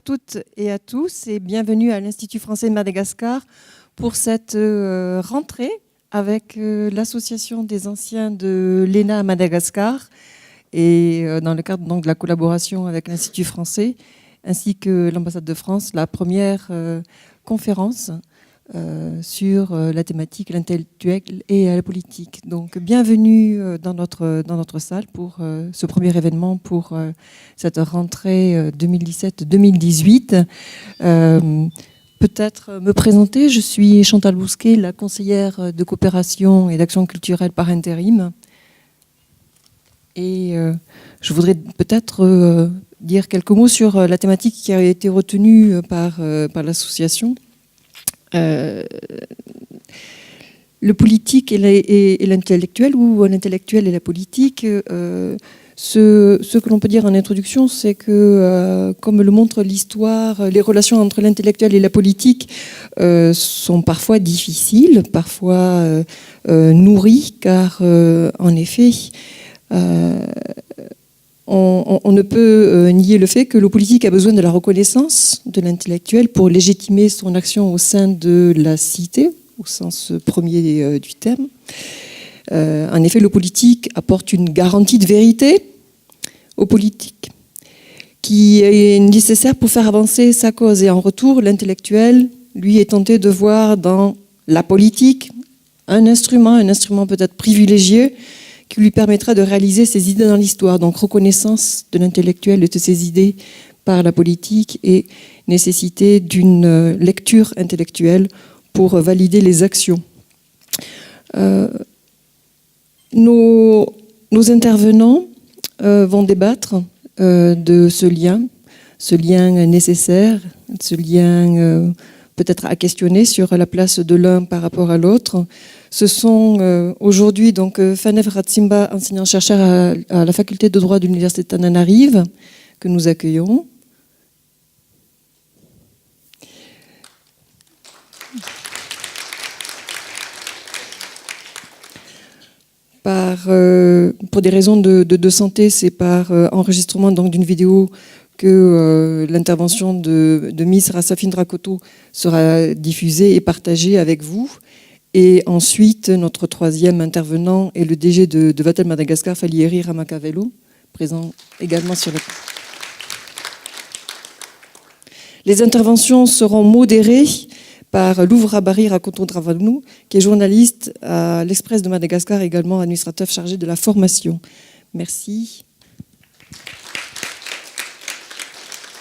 toutes et à tous et bienvenue à l'Institut français de Madagascar pour cette rentrée avec l'Association des anciens de l'ENA à Madagascar et dans le cadre donc, de la collaboration avec l'Institut français ainsi que l'ambassade de France, la première conférence sur la thématique, l'intellectuel et la politique. Donc bienvenue dans notre salle pour ce premier événement pour cette rentrée 2017-2018. Peut-être me présenter, je suis Chantal Bousquet, la conseillère de coopération et d'action culturelle par intérim. Et je voudrais peut-être dire quelques mots sur la thématique qui a été retenue par l'association. Le politique et l'intellectuel, ou l'intellectuel et la politique, ce que l'on peut dire en introduction, c'est que, comme le montre l'histoire, les relations entre l'intellectuel et la politique sont parfois difficiles, parfois nourries, car en effet, on ne peut nier le fait que le politique a besoin de la reconnaissance de l'intellectuel pour légitimer son action au sein de la cité, au sens premier du terme. En effet, le politique apporte une garantie de vérité au politique qui est nécessaire pour faire avancer sa cause. Et en retour, l'intellectuel, lui, est tenté de voir dans la politique un instrument peut-être privilégié qui lui permettra de réaliser ses idées dans l'histoire. Donc reconnaissance de l'intellectuel et de ses idées par la politique et nécessité d'une lecture intellectuelle pour valider les actions. Nos intervenants vont débattre de ce lien nécessaire, ce lien peut-être à questionner sur la place de l'un par rapport à l'autre. Ce sont aujourd'hui donc Fanev Ratsimba, enseignant-chercheur à la faculté de droit de l'université de Tananarive, que nous accueillons. Pour des raisons de santé, c'est par enregistrement donc, d'une vidéo que l'intervention de Miss Rasafine Drakoto sera diffusée et partagée avec vous. Et ensuite, notre troisième intervenant est le DG de Vatel Madagascar, Falieri Ramakavelo, présent également sur le... Les interventions seront modérées par Louvra Barry Rakoto Dravanou, qui est journaliste à l'Express de Madagascar, également administrateur chargé de la formation. Merci.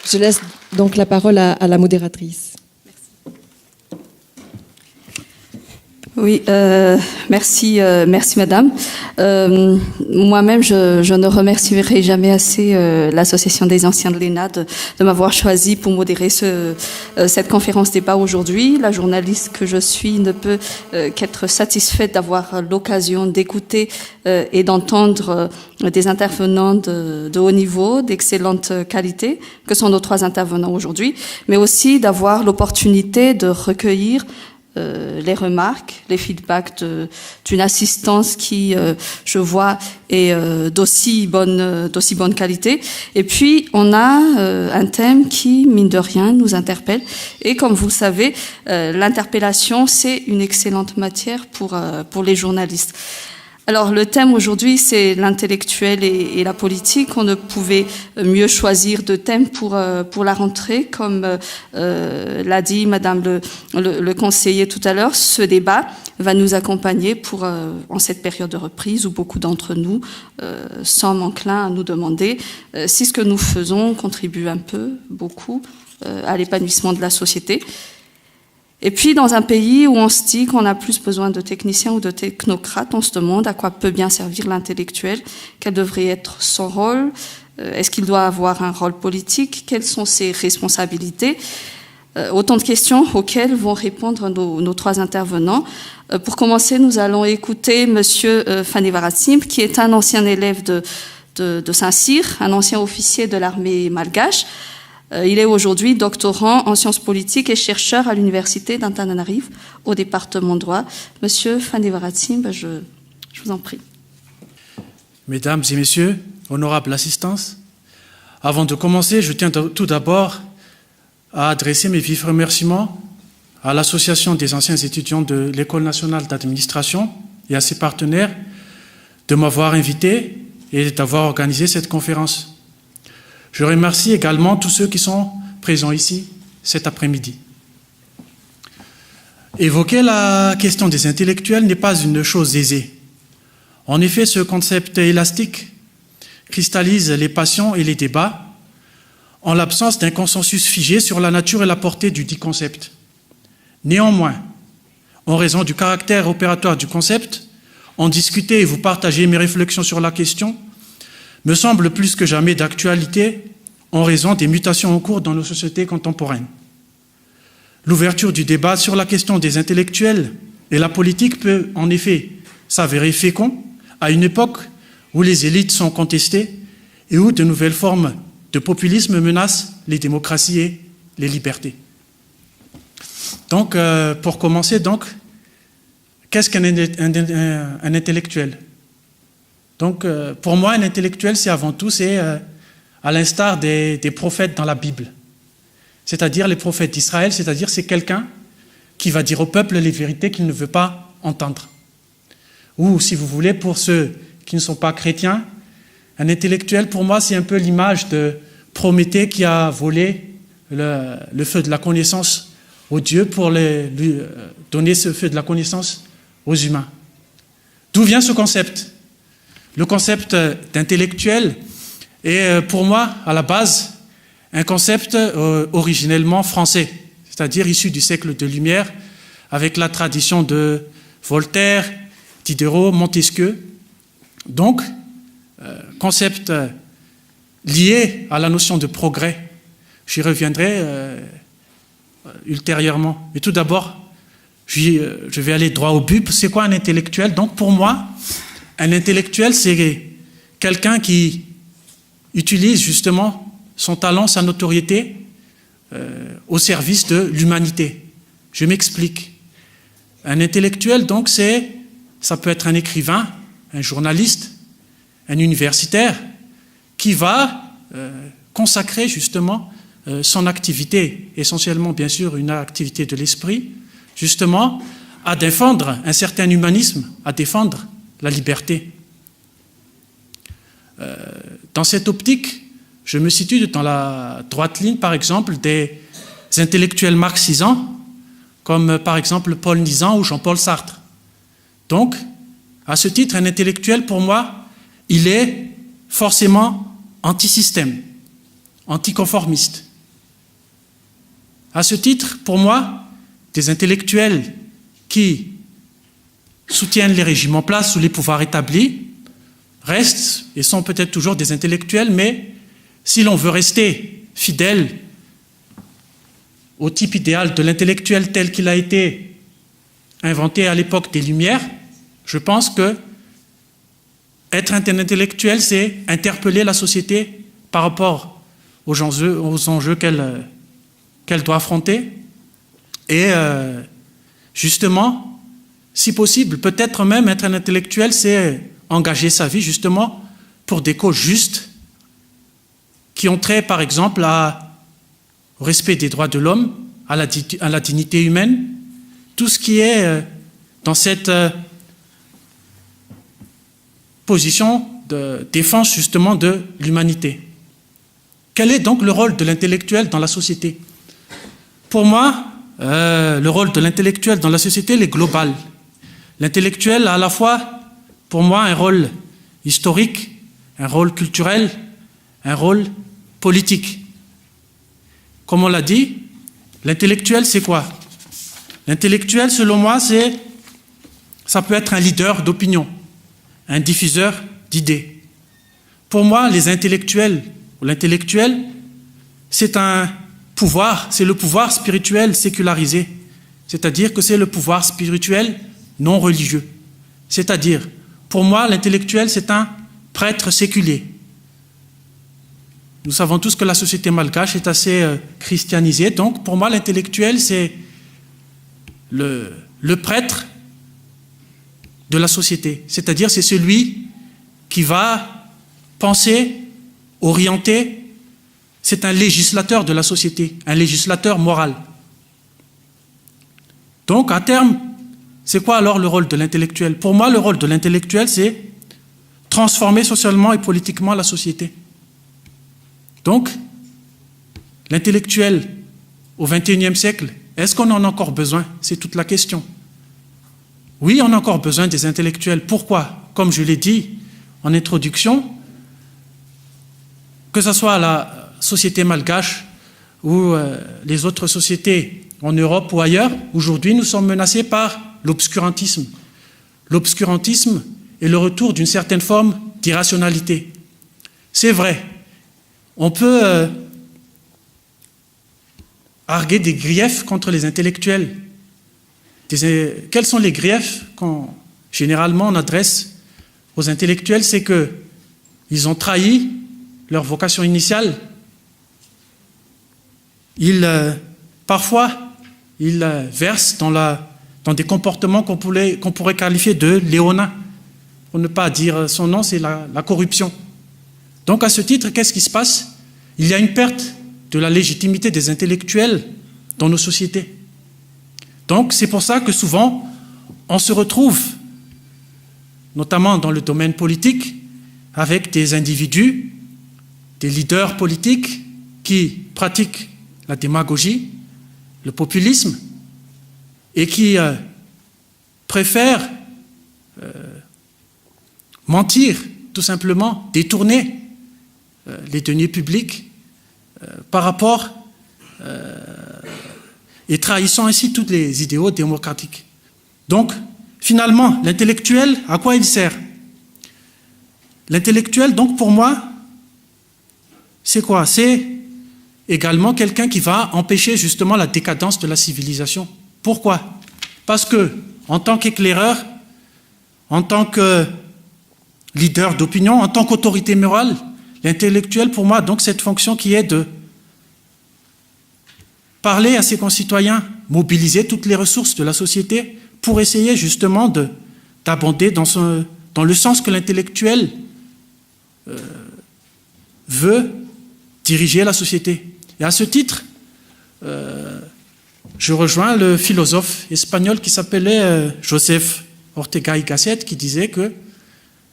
Je laisse donc la parole à la modératrice. Oui, merci madame. Moi-même, je ne remercierai jamais assez l'association des anciens de l'ENA de m'avoir choisi pour modérer cette conférence débat aujourd'hui. La journaliste que je suis ne peut qu'être satisfaite d'avoir l'occasion d'écouter et d'entendre des intervenants de haut niveau, d'excellente qualité, que sont nos trois intervenants aujourd'hui, mais aussi d'avoir l'opportunité de recueillir les remarques, les feedbacks d'une assistance qui, je vois, est d'aussi bonne qualité. Et puis, on a un thème qui, mine de rien, nous interpelle. Et comme vous le savez, l'interpellation, c'est une excellente matière pour les journalistes. Alors, le thème aujourd'hui, c'est l'intellectuel et la politique. On ne pouvait mieux choisir de thème pour la rentrée. Comme l'a dit Madame le conseiller tout à l'heure, ce débat va nous accompagner en cette période de reprise où beaucoup d'entre nous semblent enclins à nous demander si ce que nous faisons contribue un peu, beaucoup, à l'épanouissement de la société. Et puis, dans un pays où on se dit qu'on a plus besoin de techniciens ou de technocrates, on se demande à quoi peut bien servir l'intellectuel, quel devrait être son rôle, est-ce qu'il doit avoir un rôle politique, quelles sont ses responsabilités, autant de questions auxquelles vont répondre nos trois intervenants. Pour commencer, nous allons écouter Monsieur Fanev Ratsimba, qui est un ancien élève de Saint-Cyr, un ancien officier de l'armée malgache. Il est aujourd'hui doctorant en sciences politiques et chercheur à l'université d'Antananarive au département droit. Monsieur Fanev Ratsimba, je vous en prie. Mesdames et messieurs, honorable assistance, avant de commencer, je tiens tout d'abord à adresser mes vifs remerciements à l'Association des anciens étudiants de l'École nationale d'administration et à ses partenaires de m'avoir invité et d'avoir organisé cette conférence. Je remercie également tous ceux qui sont présents ici cet après-midi. Évoquer la question des intellectuels n'est pas une chose aisée. En effet, ce concept élastique cristallise les passions et les débats en l'absence d'un consensus figé sur la nature et la portée du dit concept. Néanmoins, en raison du caractère opératoire du concept, en discuter et vous partager mes réflexions sur la question me semble plus que jamais d'actualité en raison des mutations en cours dans nos sociétés contemporaines. L'ouverture du débat sur la question des intellectuels et la politique peut en effet s'avérer fécond à une époque où les élites sont contestées et où de nouvelles formes de populisme menacent les démocraties et les libertés. Donc, pour commencer, qu'est-ce qu'un intellectuel? Donc, pour moi, un intellectuel, c'est avant tout, à l'instar des prophètes dans la Bible, c'est-à-dire les prophètes d'Israël, c'est-à-dire c'est quelqu'un qui va dire au peuple les vérités qu'il ne veut pas entendre. Ou, si vous voulez, pour ceux qui ne sont pas chrétiens, un intellectuel, pour moi, c'est un peu l'image de Prométhée qui a volé le feu de la connaissance aux dieux pour lui donner ce feu de la connaissance aux humains. D'où vient ce concept? Le concept d'intellectuel est, pour moi, à la base, un concept originellement français, c'est-à-dire issu du siècle de Lumière, avec la tradition de Voltaire, Diderot, Montesquieu. Donc, concept lié à la notion de progrès. J'y reviendrai ultérieurement. Mais tout d'abord, je vais aller droit au but. C'est quoi un intellectuel? Donc, pour moi, un intellectuel, c'est quelqu'un qui utilise justement son talent, sa notoriété au service de l'humanité. Je m'explique. Un intellectuel, donc, ça peut être un écrivain, un journaliste, un universitaire qui va consacrer justement son activité, essentiellement bien sûr une activité de l'esprit, justement à défendre un certain humanisme, à défendre la liberté. Dans cette optique, je me situe dans la droite ligne, par exemple, des intellectuels marxisants, comme par exemple Paul Nizan ou Jean-Paul Sartre. Donc, à ce titre, un intellectuel, pour moi, il est forcément anti-système, anticonformiste. À ce titre, pour moi, des intellectuels qui soutiennent les régimes en place ou les pouvoirs établis restent et sont peut-être toujours des intellectuels, mais si l'on veut rester fidèle au type idéal de l'intellectuel tel qu'il a été inventé à l'époque des Lumières, je pense que être un intellectuel, c'est interpeller la société par rapport aux enjeux qu'elle doit affronter. Et justement, si possible, peut-être même être un intellectuel, c'est engager sa vie justement pour des causes justes qui ont trait, par exemple, au respect des droits de l'homme, à la dignité humaine, tout ce qui est dans cette position de défense justement de l'humanité. Quel est donc le rôle de l'intellectuel dans la société? Pour moi, le rôle de l'intellectuel dans la société est global. L'intellectuel a à la fois, pour moi, un rôle historique, un rôle culturel, un rôle politique. Comme on l'a dit, l'intellectuel, c'est quoi? L'intellectuel, selon moi, ça peut être un leader d'opinion, un diffuseur d'idées. Pour moi, les intellectuels, ou l'intellectuel, c'est un pouvoir, c'est le pouvoir spirituel sécularisé. C'est-à-dire que c'est le pouvoir spirituel non religieux. C'est-à-dire, pour moi, l'intellectuel, c'est un prêtre séculier. Nous savons tous que la société malgache est assez christianisée. Donc, pour moi, l'intellectuel, c'est le prêtre de la société. C'est-à-dire, c'est celui qui va penser, orienter c'est un législateur de la société, un législateur moral. Donc, à terme, c'est quoi alors le rôle de l'intellectuel? Pour moi, le rôle de l'intellectuel, c'est transformer socialement et politiquement la société. Donc, l'intellectuel au XXIe siècle, est-ce qu'on en a encore besoin? C'est toute la question. Oui, on a encore besoin des intellectuels. Pourquoi? Comme je l'ai dit en introduction, que ce soit la société malgache ou les autres sociétés en Europe ou ailleurs, aujourd'hui nous sommes menacés par l'obscurantisme. L'obscurantisme est le retour d'une certaine forme d'irrationalité. C'est vrai, on peut arguer des griefs contre les intellectuels. Quels sont les griefs qu'on généralement on adresse aux intellectuels? C'est qu'ils ont trahi leur vocation initiale. Parfois, ils versent dans des comportements qu'on pourrait qualifier de léonins. Pour ne pas dire son nom, c'est la corruption. Donc à ce titre, qu'est-ce qui se passe? Il y a une perte de la légitimité des intellectuels dans nos sociétés. Donc c'est pour ça que souvent, on se retrouve, notamment dans le domaine politique, avec des individus, des leaders politiques qui pratiquent la démagogie, le populisme, et qui préfèrent mentir, tout simplement, détourner les deniers publics par rapport et trahissant ainsi tous les idéaux démocratiques. Donc, finalement, l'intellectuel, à quoi il sert? L'intellectuel, donc, pour moi, c'est quoi? C'est également quelqu'un qui va empêcher justement la décadence de la civilisation. Pourquoi? Parce que, en tant qu'éclaireur, en tant que leader d'opinion, en tant qu'autorité morale, l'intellectuel, pour moi, donc, cette fonction qui est de parler à ses concitoyens, mobiliser toutes les ressources de la société pour essayer justement d'abonder dans le sens que l'intellectuel veut diriger la société. Et à ce titre, je rejoins le philosophe espagnol qui s'appelait Joseph Ortega y Gasset, qui disait que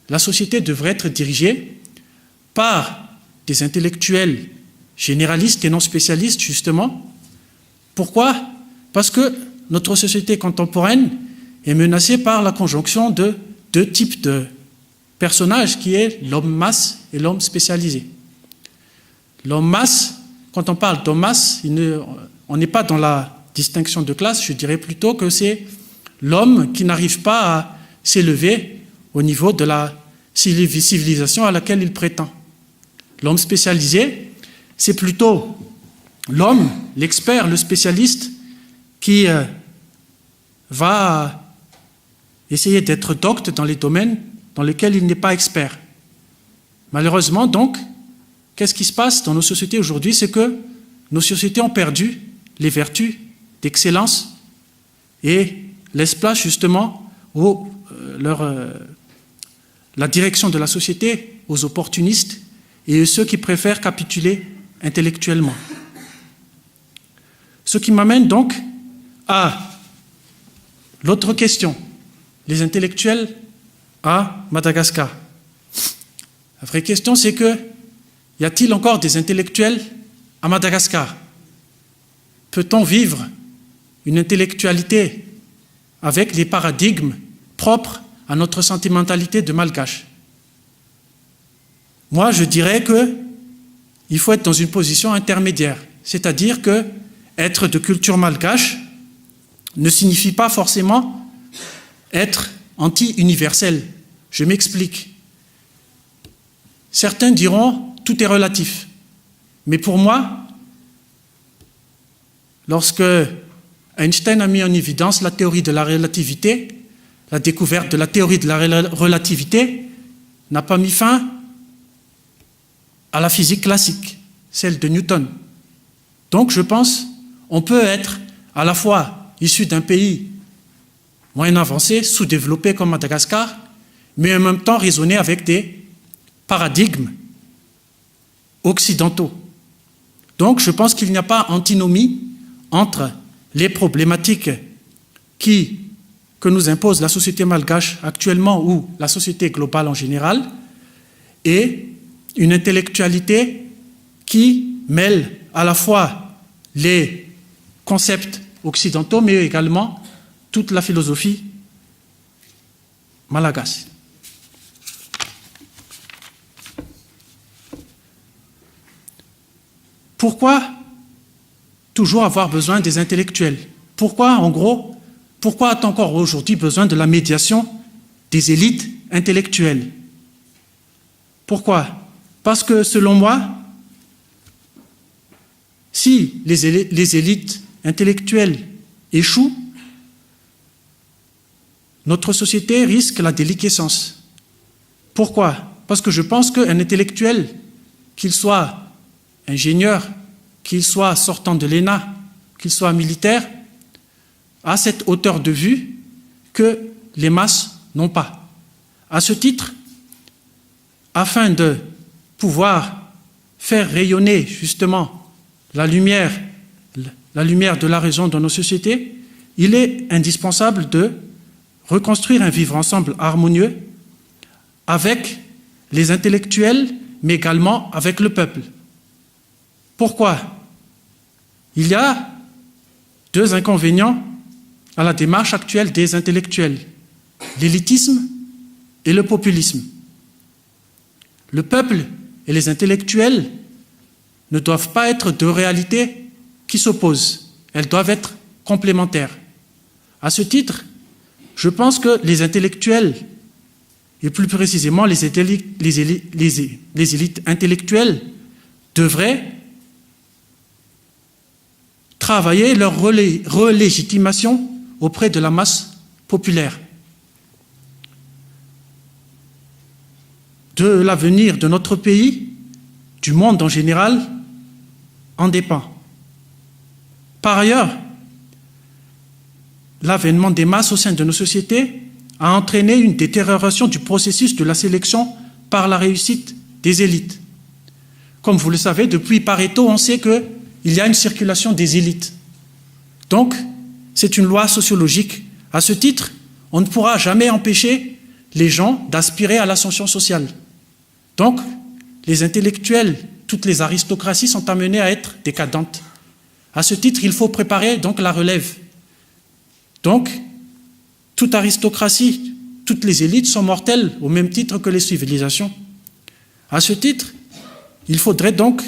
la société devrait être dirigée par des intellectuels généralistes et non spécialistes, justement. Pourquoi? Parce que notre société contemporaine est menacée par la conjonction de deux types de personnages, qui est l'homme masse et l'homme spécialisé. L'homme masse, quand on parle d'homme masse, on n'est pas dans la distinction de classe, je dirais plutôt que c'est l'homme qui n'arrive pas à s'élever au niveau de la civilisation à laquelle il prétend. L'homme spécialisé, c'est plutôt l'homme, l'expert, le spécialiste, qui va essayer d'être docte dans les domaines dans lesquels il n'est pas expert. Malheureusement, donc, qu'est-ce qui se passe dans nos sociétés aujourd'hui? C'est que nos sociétés ont perdu les vertus d'excellence et laissent place justement la direction de la société aux opportunistes et ceux qui préfèrent capituler intellectuellement. Ce qui m'amène donc à l'autre question, les intellectuels à Madagascar. La vraie question, c'est que y a-t-il encore des intellectuels à Madagascar? Peut-on vivre une intellectualité avec les paradigmes propres à notre sentimentalité de malgache? Moi, je dirais qu'il faut être dans une position intermédiaire, c'est-à-dire que être de culture malgache ne signifie pas forcément être anti-universel. Je m'explique. Certains diront tout est relatif. Mais pour moi, lorsque Einstein a mis en évidence la théorie de la relativité, la découverte de la théorie de la relativité n'a pas mis fin à la physique classique, celle de Newton. Donc je pense on peut être à la fois issu d'un pays moyen avancé, sous-développé comme Madagascar, mais en même temps raisonner avec des paradigmes occidentaux. Donc, je pense qu'il n'y a pas antinomie entre les problématiques que nous impose la société malgache actuellement ou la société globale en général et une intellectualité qui mêle à la fois les concepts occidentaux mais également toute la philosophie malagasy. Pourquoi toujours avoir besoin des intellectuels? Pourquoi, en gros, pourquoi a-t-on encore aujourd'hui besoin de la médiation des élites intellectuelles? Pourquoi? Parce que, selon moi, si les élites intellectuelles échouent, notre société risque la déliquescence. Pourquoi? Parce que je pense qu'un intellectuel, qu'il soit ingénieur, qu'il soit sortant de l'ENA, qu'il soit militaire, a cette hauteur de vue que les masses n'ont pas. À ce titre, afin de pouvoir faire rayonner justement la lumière de la raison dans nos sociétés, il est indispensable de reconstruire un vivre ensemble harmonieux avec les intellectuels, mais également avec le peuple. Pourquoi? Il y a deux inconvénients à la démarche actuelle des intellectuels, l'élitisme et le populisme. Le peuple et les intellectuels ne doivent pas être deux réalités qui s'opposent, elles doivent être complémentaires. À ce titre, je pense que les intellectuels, et plus précisément les élites intellectuelles, devraient travailler leur relégitimation auprès de la masse populaire. De l'avenir de notre pays, du monde en général, en dépend. Par ailleurs, l'avènement des masses au sein de nos sociétés a entraîné une détérioration du processus de la sélection par la réussite des élites. Comme vous le savez, depuis Pareto, on sait qu'il y a une circulation des élites. Donc, c'est une loi sociologique. À ce titre, on ne pourra jamais empêcher les gens d'aspirer à l'ascension sociale. Donc, les intellectuels, toutes les aristocraties sont amenées à être décadentes. À ce titre, il faut préparer donc la relève. Donc, toute aristocratie, toutes les élites sont mortelles au même titre que les civilisations. À ce titre, il faudrait donc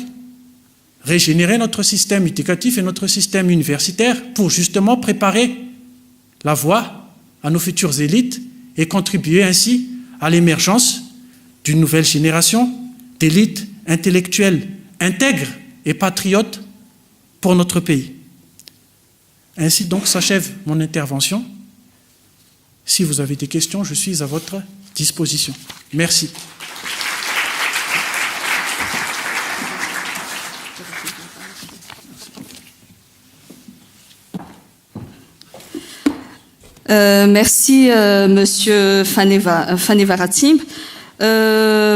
régénérer notre système éducatif et notre système universitaire pour justement préparer la voie à nos futures élites et contribuer ainsi à l'émergence d'une nouvelle génération d'élites intellectuelles intègres et patriotes pour notre pays. Ainsi donc s'achève mon intervention. Si vous avez des questions, je suis à votre disposition. Merci. Merci, Monsieur Fanevaratim.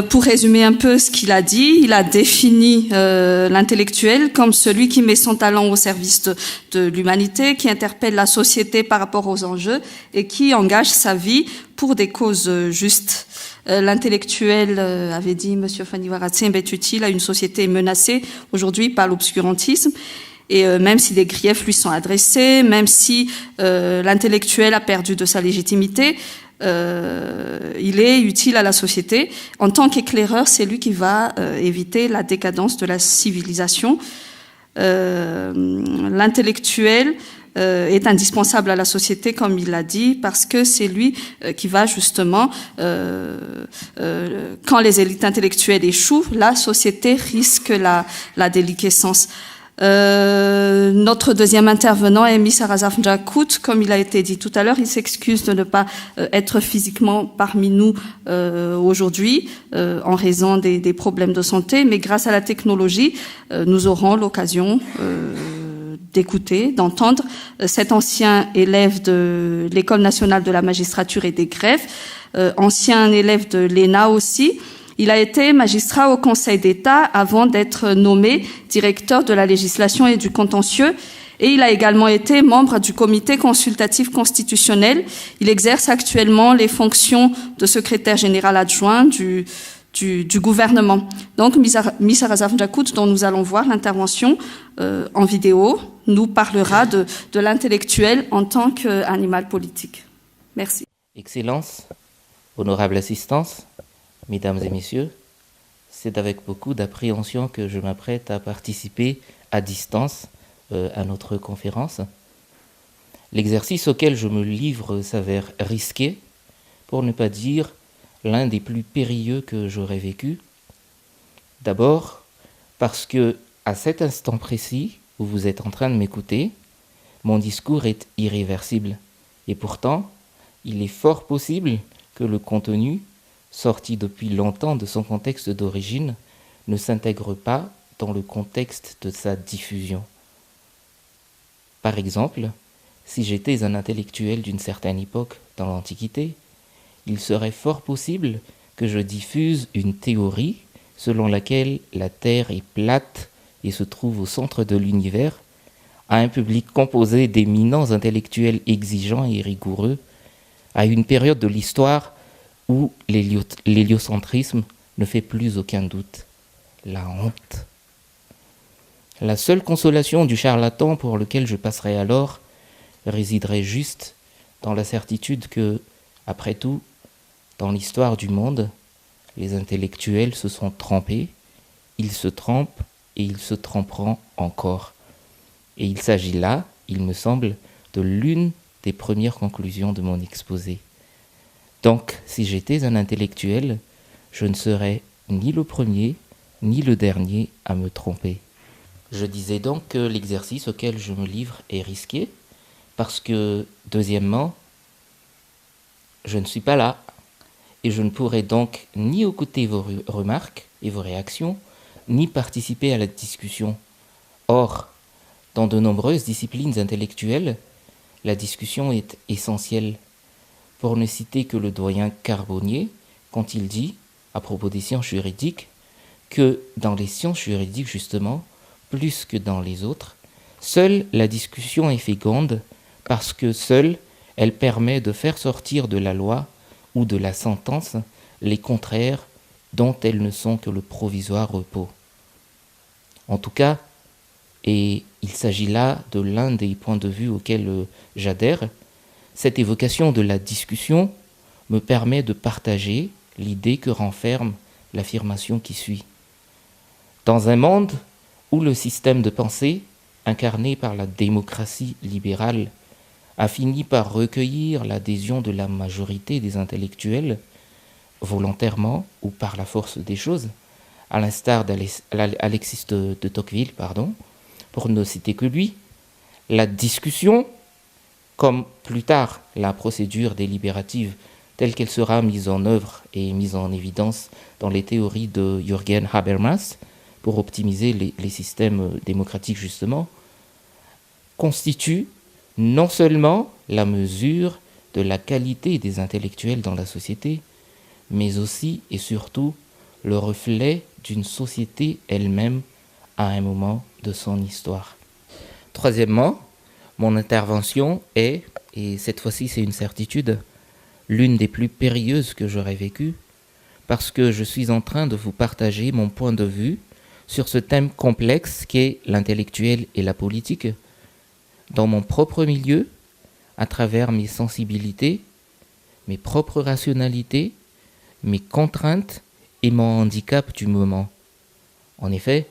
Pour résumer un peu ce qu'il a dit, il a défini l'intellectuel comme celui qui met son talent au service de l'humanité, qui interpelle la société par rapport aux enjeux et qui engage sa vie pour des causes justes. L'intellectuel, avait dit Monsieur Fanevaratim, est utile à une société menacée aujourd'hui par l'obscurantisme. Et même si des griefs lui sont adressés, même si l'intellectuel a perdu de sa légitimité, il est utile à la société. En tant qu'éclaireur, c'est lui qui va éviter la décadence de la civilisation. L'intellectuel est indispensable à la société, comme il l'a dit, parce que c'est lui qui va justement, quand les élites intellectuelles échouent, la société risque la déliquescence. Notre deuxième intervenant, Emi Sarazaf Njakout, comme il a été dit tout à l'heure, il s'excuse de ne pas être physiquement parmi nous aujourd'hui en raison des problèmes de santé, mais grâce à la technologie, nous aurons l'occasion d'écouter, d'entendre cet ancien élève de l'École nationale de la magistrature et des greffes, ancien élève de l'ENA aussi. Il a été magistrat au Conseil d'État avant d'être nommé directeur de la législation et du contentieux. Et il a également été membre du comité consultatif constitutionnel. Il exerce actuellement les fonctions de secrétaire général adjoint du gouvernement. Donc, Miss Arazaf Njakout, dont nous allons voir l'intervention en vidéo, nous parlera de l'intellectuel en tant qu'animal politique. Merci. Excellence, honorable assistance, mesdames et messieurs, c'est avec beaucoup d'appréhension que je m'apprête à participer à distance à notre conférence. L'exercice auquel je me livre s'avère risqué, pour ne pas dire l'un des plus périlleux que j'aurais vécu. D'abord, parce que à cet instant précis où vous êtes en train de m'écouter, mon discours est irréversible. Et pourtant, il est fort possible que le contenu, sorti depuis longtemps de son contexte d'origine, ne s'intègre pas dans le contexte de sa diffusion. Par exemple, si j'étais un intellectuel d'une certaine époque dans l'Antiquité, il serait fort possible que je diffuse une théorie selon laquelle la Terre est plate et se trouve au centre de l'univers à un public composé d'éminents intellectuels exigeants et rigoureux, à une période de l'histoire où l'héliocentrisme ne fait plus aucun doute. La honte. La seule consolation du charlatan pour lequel je passerai alors résiderait juste dans la certitude que, après tout, dans l'histoire du monde, les intellectuels se sont trompés, ils se trompent et ils se tromperont encore. Et il s'agit là, il me semble, de l'une des premières conclusions de mon exposé. Donc, si j'étais un intellectuel, je ne serais ni le premier, ni le dernier à me tromper. Je disais donc que l'exercice auquel je me livre est risqué, parce que, deuxièmement, je ne suis pas là, et je ne pourrai donc ni écouter vos remarques et vos réactions, ni participer à la discussion. Or, dans de nombreuses disciplines intellectuelles, la discussion est essentielle. Pour ne citer que le doyen Carbonnier, quand il dit, à propos des sciences juridiques, que dans les sciences juridiques, justement, plus que dans les autres, seule la discussion est féconde parce que seule elle permet de faire sortir de la loi ou de la sentence les contraires dont elles ne sont que le provisoire repos. En tout cas, et il s'agit là de l'un des points de vue auxquels j'adhère, cette évocation de la discussion me permet de partager l'idée que renferme l'affirmation qui suit. Dans un monde où le système de pensée, incarné par la démocratie libérale, a fini par recueillir l'adhésion de la majorité des intellectuels, volontairement ou par la force des choses, à l'instar d'Alexis de Tocqueville, pour ne citer que lui, la discussion, comme plus tard la procédure délibérative telle qu'elle sera mise en œuvre et mise en évidence dans les théories de Jürgen Habermas, pour optimiser les systèmes démocratiques justement, constitue non seulement la mesure de la qualité des intellectuels dans la société, mais aussi et surtout le reflet d'une société elle-même à un moment de son histoire. Troisièmement, mon intervention est, et cette fois-ci c'est une certitude, l'une des plus périlleuses que j'aurais vécues, parce que je suis en train de vous partager mon point de vue sur ce thème complexe qu'est l'intellectuel et la politique, dans mon propre milieu, à travers mes sensibilités, mes propres rationalités, mes contraintes et mon handicap du moment. En effet,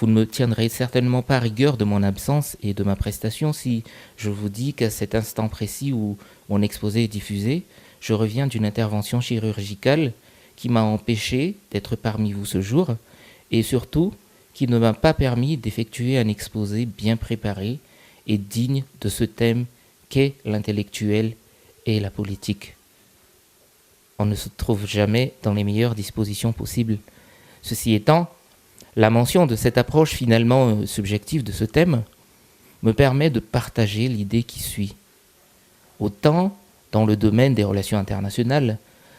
vous ne me tiendrez certainement pas rigueur de mon absence et de ma prestation si je vous dis qu'à cet instant précis où mon exposé est diffusé, je reviens d'une intervention chirurgicale qui m'a empêché d'être parmi vous ce jour et surtout qui ne m'a pas permis d'effectuer un exposé bien préparé et digne de ce thème qu'est l'intellectuel et la politique. On ne se trouve jamais dans les meilleures dispositions possibles. Ceci étant, la mention de cette approche finalement subjective de ce thème me permet de partager l'idée qui suit. Autant, dans le domaine des relations internationales,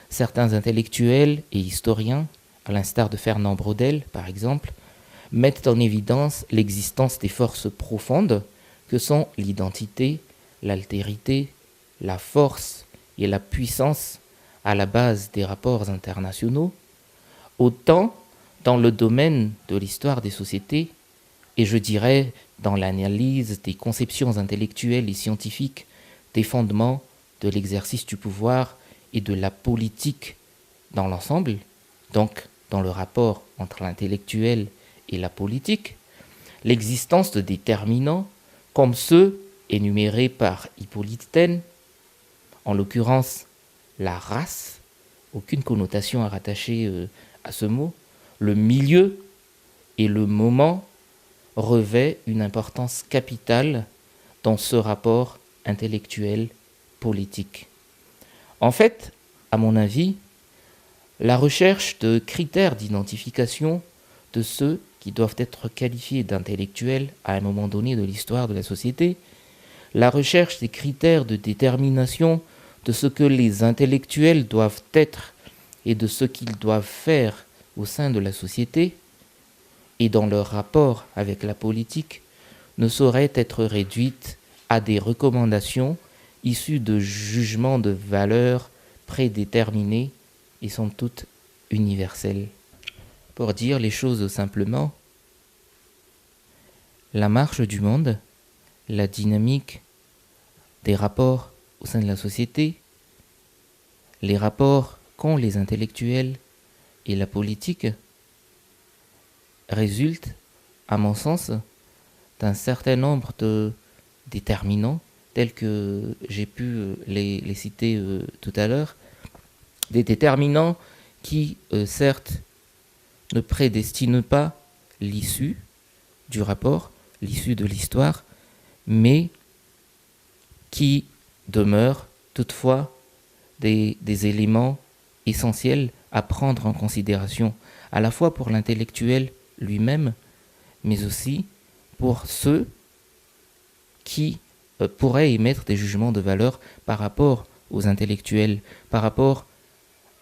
certains intellectuels et historiens à l'instar de Fernand Braudel par exemple, mettent en évidence l'existence des forces profondes que sont l'identité, l'altérité, la force et la puissance à la base des rapports internationaux, autant dans le domaine de l'histoire des sociétés, et je dirais dans l'analyse des conceptions intellectuelles et scientifiques des fondements de l'exercice du pouvoir et de la politique dans l'ensemble, donc dans le rapport entre l'intellectuel et la politique, l'existence de déterminants comme ceux énumérés par Hippolyte Taine, en l'occurrence la race, aucune connotation à rattacher à ce mot, le milieu et le moment revêt une importance capitale dans ce rapport intellectuel-politique. En fait, à mon avis, la recherche de critères d'identification de ceux qui doivent être qualifiés d'intellectuels à un moment donné de l'histoire de la société, la recherche des critères de détermination de ce que les intellectuels doivent être et de ce qu'ils doivent faire au sein de la société, et dans leur rapport avec la politique, ne saurait être réduite à des recommandations issues de jugements de valeur prédéterminés et sont toutes universelles. Pour dire les choses simplement, la marche du monde, la dynamique des rapports au sein de la société, les rapports qu'ont les intellectuels et la politique résultent, à mon sens, d'un certain nombre de déterminants, tels que j'ai pu les citer tout à l'heure, des déterminants qui, certes, ne prédestinent pas l'issue du rapport, l'issue de l'histoire, mais qui demeurent toutefois des éléments essentiels à prendre en considération, à la fois pour l'intellectuel lui-même, mais aussi pour ceux qui pourraient émettre des jugements de valeur par rapport aux intellectuels, par rapport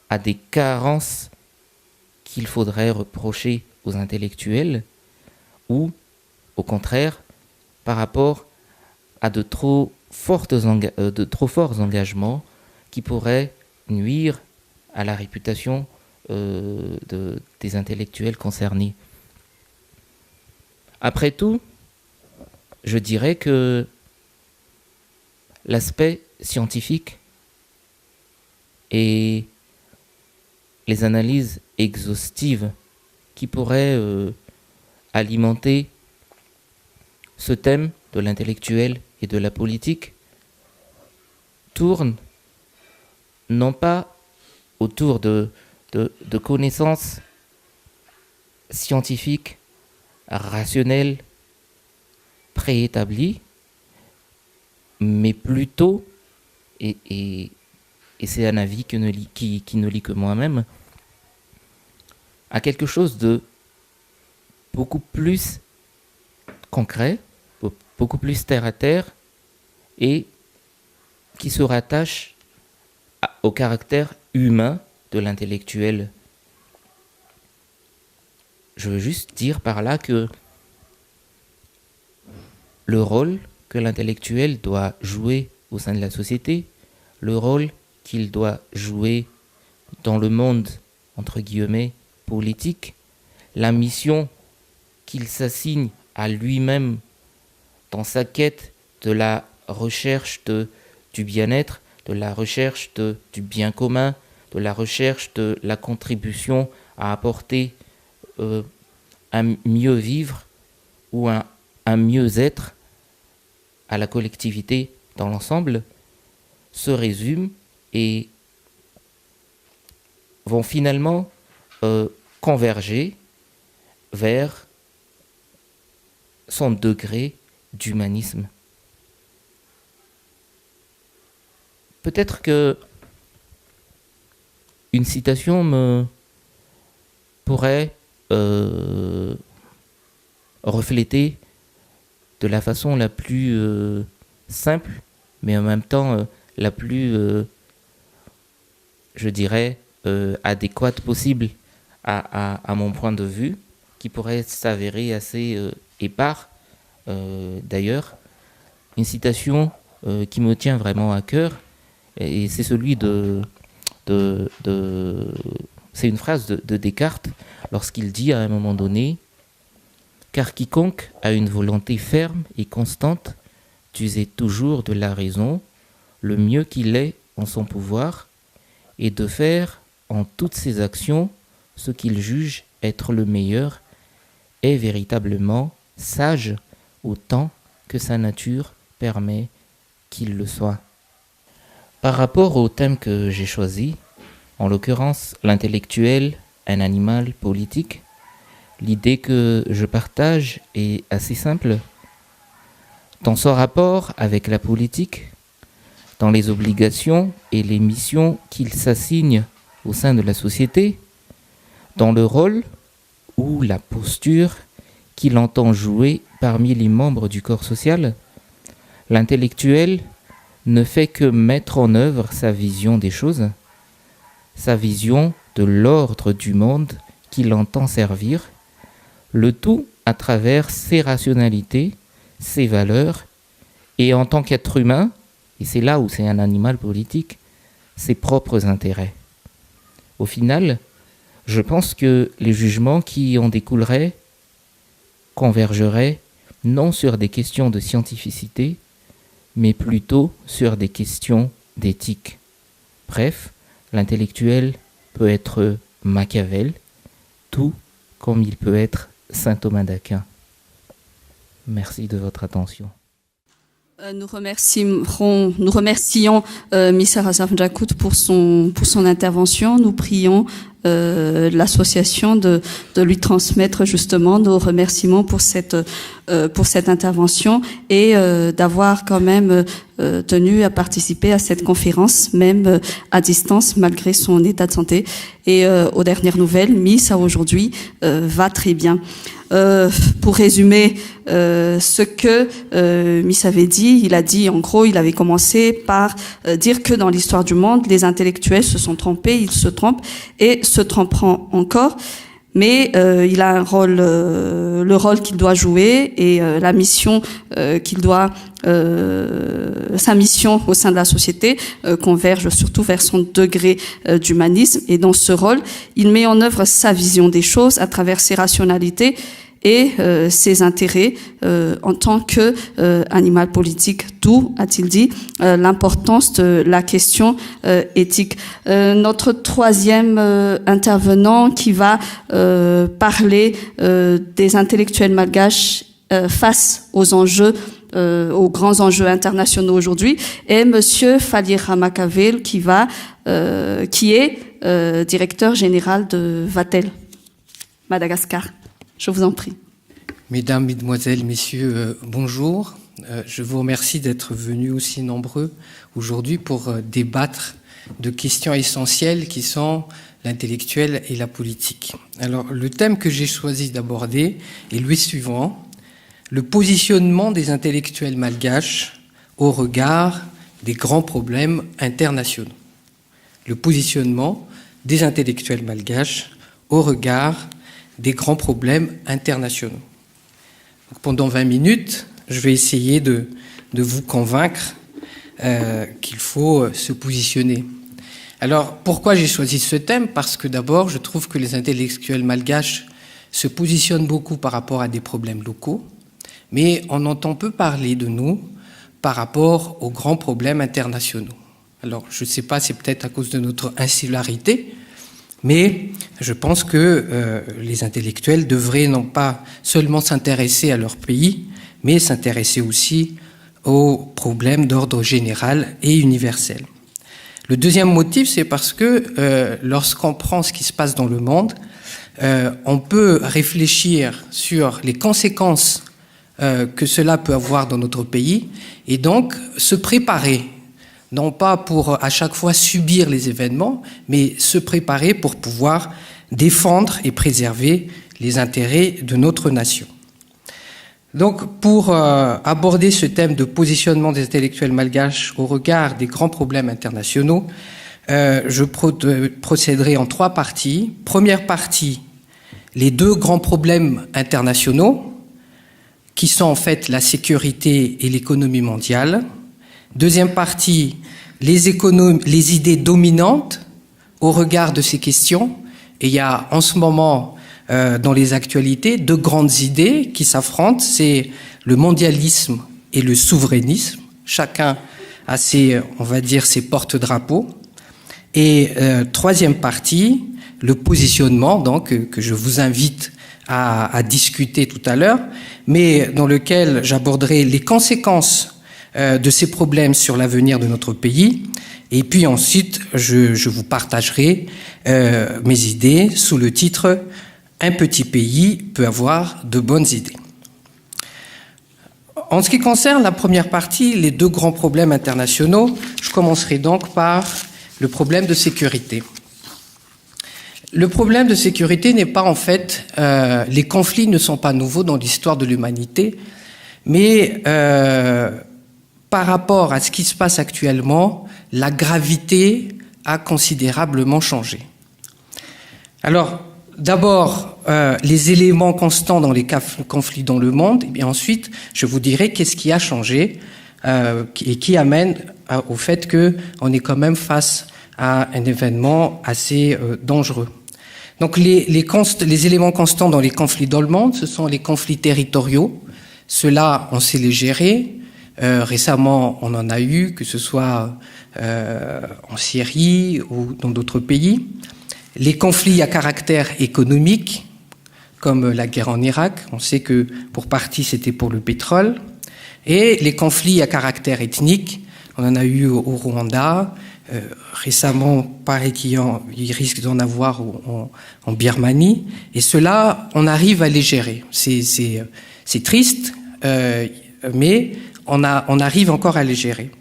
à des carences qu'il faudrait reprocher aux intellectuels, ou au contraire, par rapport à de trop forts engagements qui pourraient nuire à la réputation des intellectuels concernés. Après tout, je dirais que l'aspect scientifique et les analyses exhaustives qui pourraient alimenter ce thème de l'intellectuel et de la politique tournent non pas autour de connaissances scientifiques, rationnelles, préétablies, mais plutôt, et c'est un avis qui ne lit que moi-même, à quelque chose de beaucoup plus concret, beaucoup plus terre à terre, et qui se rattache au caractère humain de l'intellectuel. Je veux juste dire par là que le rôle que l'intellectuel doit jouer au sein de la société, le rôle qu'il doit jouer dans le monde, entre guillemets, politique, la mission qu'il s'assigne à lui-même dans sa quête de la recherche du bien-être, de la recherche du bien commun, de la recherche de la contribution à apporter un mieux vivre ou un mieux-être à la collectivité dans l'ensemble, se résument et vont finalement converger vers son degré d'humanisme. Peut-être que une citation pourrait refléter de la façon la plus simple, mais en même temps la plus, je dirais, adéquate possible à mon point de vue, qui pourrait s'avérer assez épars d'ailleurs. Une citation qui me tient vraiment à cœur, et c'est celui c'est une phrase de Descartes, lorsqu'il dit à un moment donné « Car quiconque a une volonté ferme et constante d'user toujours de la raison, le mieux qu'il est en son pouvoir, et de faire en toutes ses actions ce qu'il juge être le meilleur, est véritablement sage autant que sa nature permet qu'il le soit. » Par rapport au thème que j'ai choisi, en l'occurrence l'intellectuel, un animal politique, l'idée que je partage est assez simple. Dans son rapport avec la politique, dans les obligations et les missions qu'il s'assigne au sein de la société, dans le rôle ou la posture qu'il entend jouer parmi les membres du corps social, l'intellectuel ne fait que mettre en œuvre sa vision des choses, sa vision de l'ordre du monde qu'il entend servir, le tout à travers ses rationalités, ses valeurs, et en tant qu'être humain, et c'est là où c'est un animal politique, ses propres intérêts. Au final, je pense que les jugements qui en découleraient convergeraient non sur des questions de scientificité, mais plutôt sur des questions d'éthique. Bref, l'intellectuel peut être Machiavel, tout comme il peut être saint Thomas d'Aquin. Merci de votre attention. Nous remercions Miss Sarasaf Njakout pour son intervention. Nous prions l'association de lui transmettre justement nos remerciements pour cette intervention et d'avoir quand même tenu à participer à cette conférence, même à distance, malgré son état de santé. Et aux dernières nouvelles, Miss, aujourd'hui, va très bien. Pour résumer ce que Miss avait dit, il a dit, en gros, il avait commencé par dire que dans l'histoire du monde, les intellectuels se sont trompés, ils se trompent et se tromperont encore. Mais il a un rôle, le rôle qu'il doit jouer et la mission qu'il doit, sa mission au sein de la société converge surtout vers son degré d'humanisme. Et dans ce rôle, il met en œuvre sa vision des choses à travers ses rationalités et ses intérêts en tant que animal politique, d'où, a-t-il dit, l'importance de la question éthique. Notre troisième intervenant qui va parler des intellectuels malgaches face aux enjeux, aux grands enjeux internationaux aujourd'hui, est Monsieur Falira Machiavel qui est directeur général de Vatel, Madagascar. Je vous en prie. Mesdames, Mesdemoiselles, Messieurs, bonjour. Je vous remercie d'être venus aussi nombreux aujourd'hui pour débattre de questions essentielles qui sont l'intellectuel et la politique. Alors, le thème que j'ai choisi d'aborder est le suivant: le positionnement des intellectuels malgaches au regard des grands problèmes internationaux. Le positionnement des intellectuels malgaches au regard des grands problèmes internationaux. Donc, pendant 20 minutes, je vais essayer de vous convaincre qu'il faut se positionner. Alors, pourquoi j'ai choisi ce thème? Parce que d'abord, je trouve que les intellectuels malgaches se positionnent beaucoup par rapport à des problèmes locaux, mais on entend peu parler de nous par rapport aux grands problèmes internationaux. Alors, je ne sais pas, c'est peut-être à cause de notre insularité, mais je pense que les intellectuels devraient non pas seulement s'intéresser à leur pays, mais s'intéresser aussi aux problèmes d'ordre général et universel. Le deuxième motif, c'est parce que lorsqu'on prend ce qui se passe dans le monde, on peut réfléchir sur les conséquences que cela peut avoir dans notre pays et donc se préparer, non pas pour à chaque fois subir les événements, mais se préparer pour pouvoir défendre et préserver les intérêts de notre nation. Donc, pour aborder ce thème de positionnement des intellectuels malgaches au regard des grands problèmes internationaux, Je procéderai en 3 parties. Première partie, les 2 grands problèmes internationaux, qui sont en fait la sécurité et l'économie mondiale. Deuxième partie, les idées dominantes au regard de ces questions. Et il y a en ce moment, dans les actualités, 2 grandes idées qui s'affrontent, c'est le mondialisme et le souverainisme. Chacun a ses, on va dire, ses porte-drapeaux. Et troisième partie, le positionnement, donc, que je vous invite à discuter tout à l'heure, mais dans lequel j'aborderai les conséquences de ces problèmes sur l'avenir de notre pays. Et puis ensuite, je vous partagerai mes idées sous le titre « Un petit pays peut avoir de bonnes idées ». En ce qui concerne la première partie, les 2 grands problèmes internationaux, je commencerai donc par le problème de sécurité. Le problème de sécurité n'est pas en fait, les conflits ne sont pas nouveaux dans l'histoire de l'humanité, mais par rapport à ce qui se passe actuellement, la gravité a considérablement changé. Alors, d'abord, les éléments constants dans les conflits dans le monde, et bien ensuite, je vous dirai qu'est-ce qui a changé et qui amène au fait qu'on est quand même face à un événement assez dangereux. Donc, les éléments constants dans les conflits dans le monde, ce sont les conflits territoriaux. Ceux-là, on sait les gérer. Récemment, on en a eu, que ce soit en Syrie ou dans d'autres pays. Les conflits à caractère économique, comme la guerre en Irak, on sait que pour partie c'était pour le pétrole. Et les conflits à caractère ethnique, on en a eu au Rwanda, récemment, pareil qu'il risque d'en avoir en Birmanie. Et cela, on arrive à les gérer. C'est triste, mais on arrive encore à les gérer.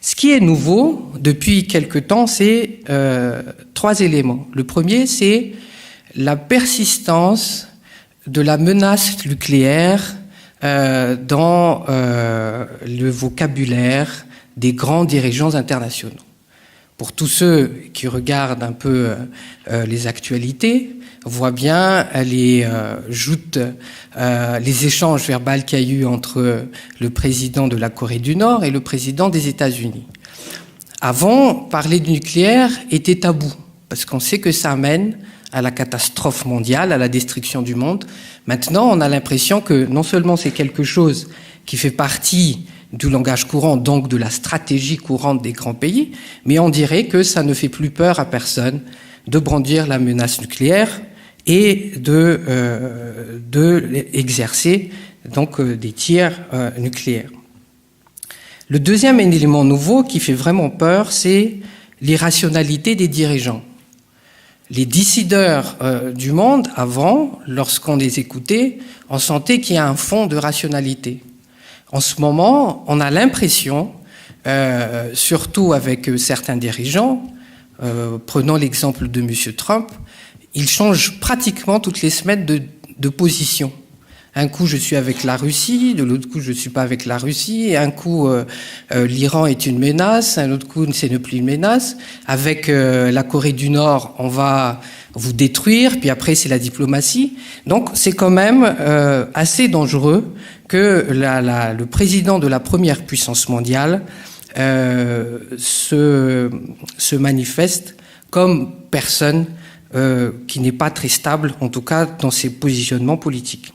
Ce qui est nouveau depuis quelque temps, c'est 3 éléments. Le premier, c'est la persistance de la menace nucléaire dans le vocabulaire des grands dirigeants internationaux. Pour tous ceux qui regardent un peu les actualités, voient bien les joutes, les échanges verbaux qu'il y a eu entre le président de la Corée du Nord et le président des États-Unis. Avant, parler du nucléaire était tabou, parce qu'on sait que ça amène à la catastrophe mondiale, à la destruction du monde. Maintenant, on a l'impression que non seulement c'est quelque chose qui fait partie du langage courant, donc de la stratégie courante des grands pays, mais on dirait que ça ne fait plus peur à personne de brandir la menace nucléaire et de exercer donc des tirs nucléaires. Le deuxième élément nouveau qui fait vraiment peur, c'est l'irrationalité des dirigeants. Les décideurs du monde, avant, lorsqu'on les écoutait, on sentait qu'il y a un fond de rationalité. En ce moment, on a l'impression, surtout avec certains dirigeants, prenons l'exemple de M. Trump, il change pratiquement toutes les semaines de position. Un coup, je suis avec la Russie, de l'autre coup, je ne suis pas avec la Russie. Et un coup, l'Iran est une menace, un autre coup, c'est ne plus une menace. Avec la Corée du Nord, on va vous détruire, puis après, c'est la diplomatie. Donc, c'est quand même assez dangereux que le président de la première puissance mondiale se manifeste comme personne qui n'est pas très stable, en tout cas dans ses positionnements politiques.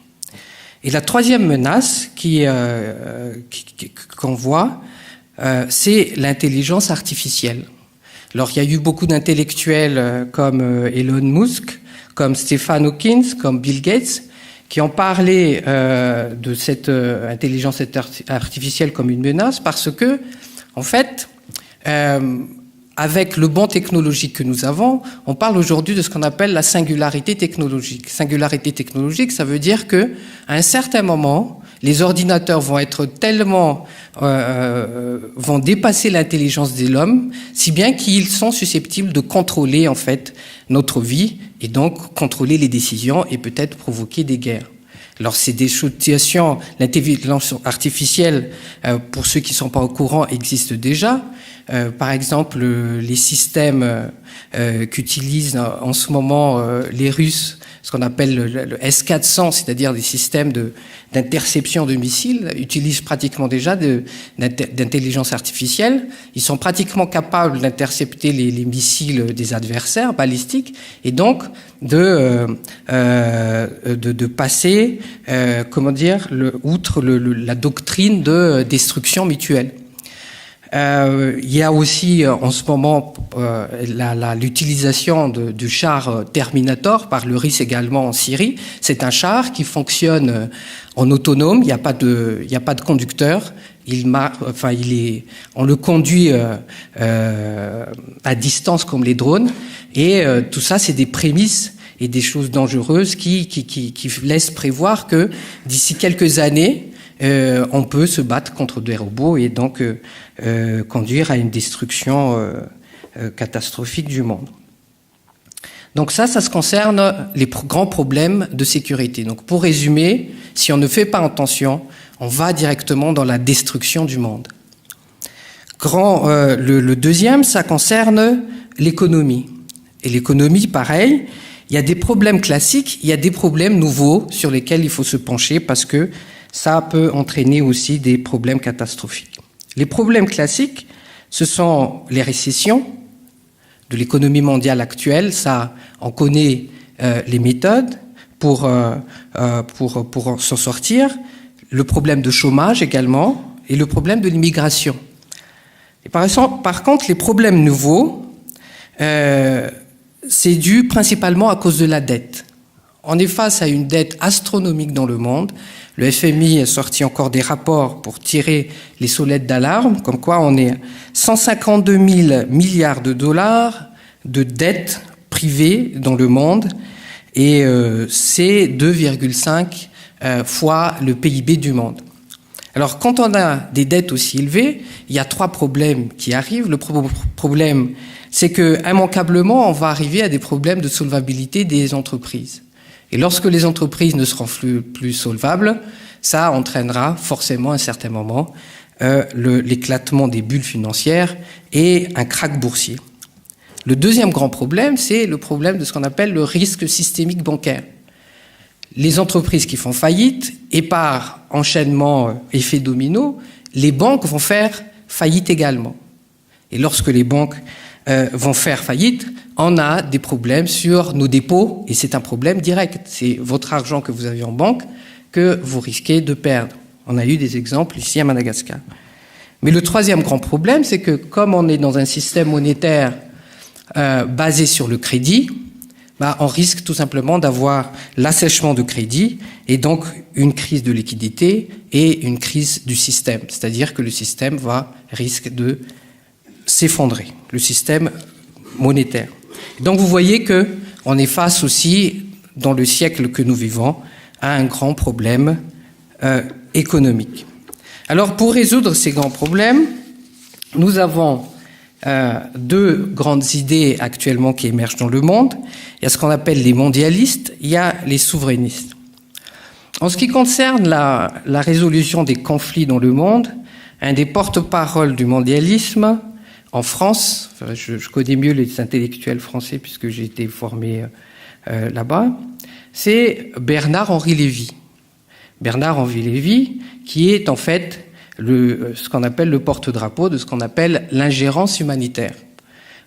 Et la troisième menace qu'on voit, c'est l'intelligence artificielle. Alors, il y a eu beaucoup d'intellectuels comme Elon Musk, comme Stephen Hawking, comme Bill Gates, qui ont parlé de cette intelligence artificielle comme une menace parce que, en fait, avec le bond technologique que nous avons, on parle aujourd'hui de ce qu'on appelle la singularité technologique. Singularité technologique, ça veut dire que, à un certain moment, les ordinateurs vont être tellement, vont dépasser l'intelligence de l'homme, si bien qu'ils sont susceptibles de contrôler, en fait, notre vie, et donc contrôler les décisions et peut-être provoquer des guerres. Alors c'est des situations, l'intelligence artificielle, pour ceux qui ne sont pas au courant, existe déjà. Par exemple, les systèmes qu'utilisent en ce moment les Russes, ce qu'on appelle le S-400, c'est-à-dire des systèmes d'interception de missiles, utilisent pratiquement déjà d'intelligence artificielle. Ils sont pratiquement capables d'intercepter les missiles des adversaires balistiques et donc de passer, outre la doctrine de destruction mutuelle. Il y a aussi en ce moment l'utilisation du char Terminator par le RIS également en Syrie. C'est un char qui fonctionne en autonome, il n'y a pas de conducteur. On le conduit à distance comme les drones. Et tout ça, c'est des prémices et des choses dangereuses qui laissent prévoir que d'ici quelques années, on peut se battre contre des robots et donc conduire à une destruction catastrophique du monde. Donc ça se concerne les grands problèmes de sécurité. Donc pour résumer, si on ne fait pas attention, on va directement dans la destruction du monde. Le deuxième, ça concerne l'économie. Et l'économie, pareil, il y a des problèmes classiques, il y a des problèmes nouveaux sur lesquels il faut se pencher parce que ça peut entraîner aussi des problèmes catastrophiques. Les problèmes classiques, ce sont les récessions de l'économie mondiale actuelle. Ça, on connaît les méthodes pour s'en sortir. Le problème de chômage également et le problème de l'immigration. Et par contre, les problèmes nouveaux, c'est dû principalement à cause de la dette. On est face à une dette astronomique dans le monde. Le FMI a sorti encore des rapports pour tirer les sonnettes d'alarme, comme quoi on est 152 000 milliards de dollars de dettes privées dans le monde, et c'est 2,5 fois le PIB du monde. Alors, quand on a des dettes aussi élevées, il y a 3 problèmes qui arrivent. Le problème, c'est que immanquablement, on va arriver à des problèmes de solvabilité des entreprises. Et lorsque les entreprises ne seront plus solvables, ça entraînera forcément à un certain moment l'éclatement des bulles financières et un krach boursier. Le deuxième grand problème, c'est le problème de ce qu'on appelle le risque systémique bancaire. Les entreprises qui font faillite, et par enchaînement effet domino, les banques vont faire faillite également. Et lorsque les banques vont faire faillite, on a des problèmes sur nos dépôts, et c'est un problème direct. C'est votre argent que vous avez en banque que vous risquez de perdre. On a eu des exemples ici à Madagascar. Mais le troisième grand problème, c'est que comme on est dans un système monétaire basé sur le crédit, on risque tout simplement d'avoir l'assèchement de crédit et donc une crise de liquidité et une crise du système. C'est-à-dire que le système risque de s'effondrer, le système monétaire. Donc vous voyez qu'on est face aussi, dans le siècle que nous vivons, à un grand problème économique. Alors pour résoudre ces grands problèmes, nous avons 2 grandes idées actuellement qui émergent dans le monde. Il y a ce qu'on appelle les mondialistes, il y a les souverainistes. En ce qui concerne la résolution des conflits dans le monde, un des porte-parole du mondialisme en France, je connais mieux les intellectuels français puisque j'ai été formé là-bas, c'est Bernard-Henri Lévy. Bernard-Henri Lévy, qui est en fait ce qu'on appelle le porte-drapeau de ce qu'on appelle l'ingérence humanitaire.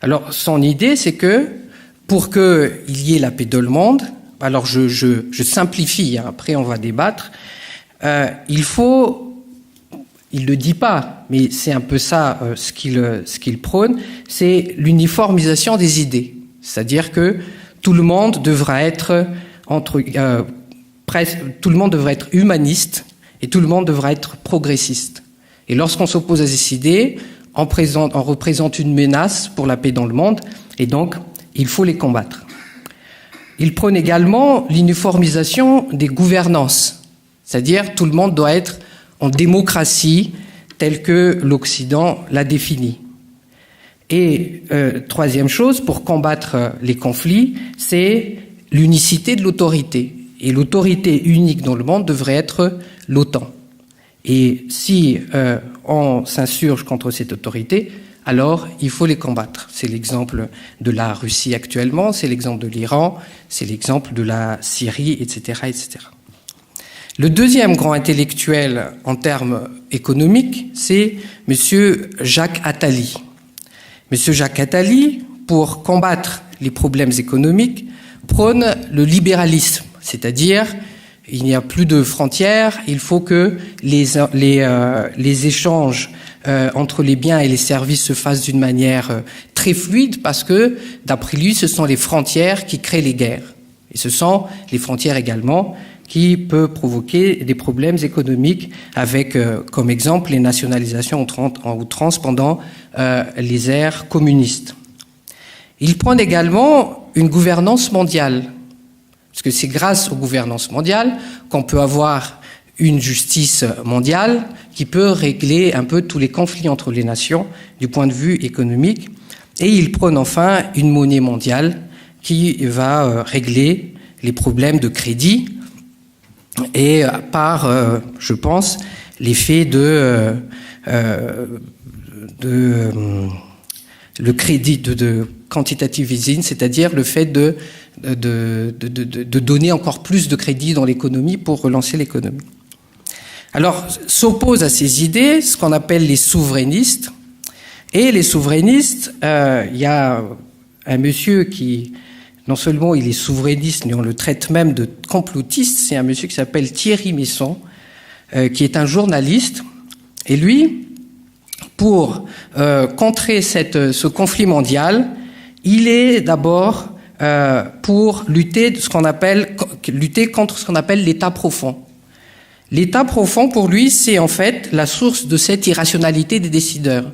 Alors, son idée, c'est que pour qu'il y ait la paix dans le monde, alors je simplifie, après on va débattre, il ne dit pas, mais c'est un peu ça ce qu'il prône, c'est l'uniformisation des idées. C'est-à-dire que tout le monde devra être tout le monde devrait être humaniste et tout le monde devra être progressiste. Et lorsqu'on s'oppose à ces idées, on représente une menace pour la paix dans le monde, et donc il faut les combattre. Il prône également l'uniformisation des gouvernances, c'est-à-dire tout le monde doit être en démocratie telle que l'Occident l'a définie. Et troisième chose, pour combattre les conflits, c'est l'unicité de l'autorité. Et l'autorité unique dans le monde devrait être l'OTAN. Et si on s'insurge contre cette autorité, alors il faut les combattre. C'est l'exemple de la Russie actuellement, c'est l'exemple de l'Iran, c'est l'exemple de la Syrie, etc., etc. Le deuxième grand intellectuel en termes économiques, c'est M. Jacques Attali. M. Jacques Attali, pour combattre les problèmes économiques, prône le libéralisme, c'est-à-dire il n'y a plus de frontières, il faut que les échanges entre les biens et les services se fassent d'une manière très fluide parce que, d'après lui, ce sont les frontières qui créent les guerres. Et ce sont les frontières également qui peuvent provoquer des problèmes économiques avec, comme exemple, les nationalisations en outrance pendant les ères communistes. Il prône également une gouvernance mondiale, parce que c'est grâce aux gouvernances mondiales qu'on peut avoir une justice mondiale qui peut régler un peu tous les conflits entre les nations du point de vue économique. Et il prône enfin une monnaie mondiale qui va régler les problèmes de crédit et par, je pense, l'effet le crédit de quantitative easing, c'est-à-dire le fait de donner encore plus de crédit dans l'économie pour relancer l'économie. Alors, s'oppose à ces idées ce qu'on appelle les souverainistes. Et les souverainistes, il y a un monsieur qui, non seulement il est souverainiste, mais on le traite même de complotiste, c'est un monsieur qui s'appelle Thierry Meyssan, qui est un journaliste. Et lui, pour contrer ce conflit mondial, il est d'abord pour lutter contre ce qu'on appelle l'état profond. L'état profond, pour lui, c'est en fait la source de cette irrationalité des décideurs.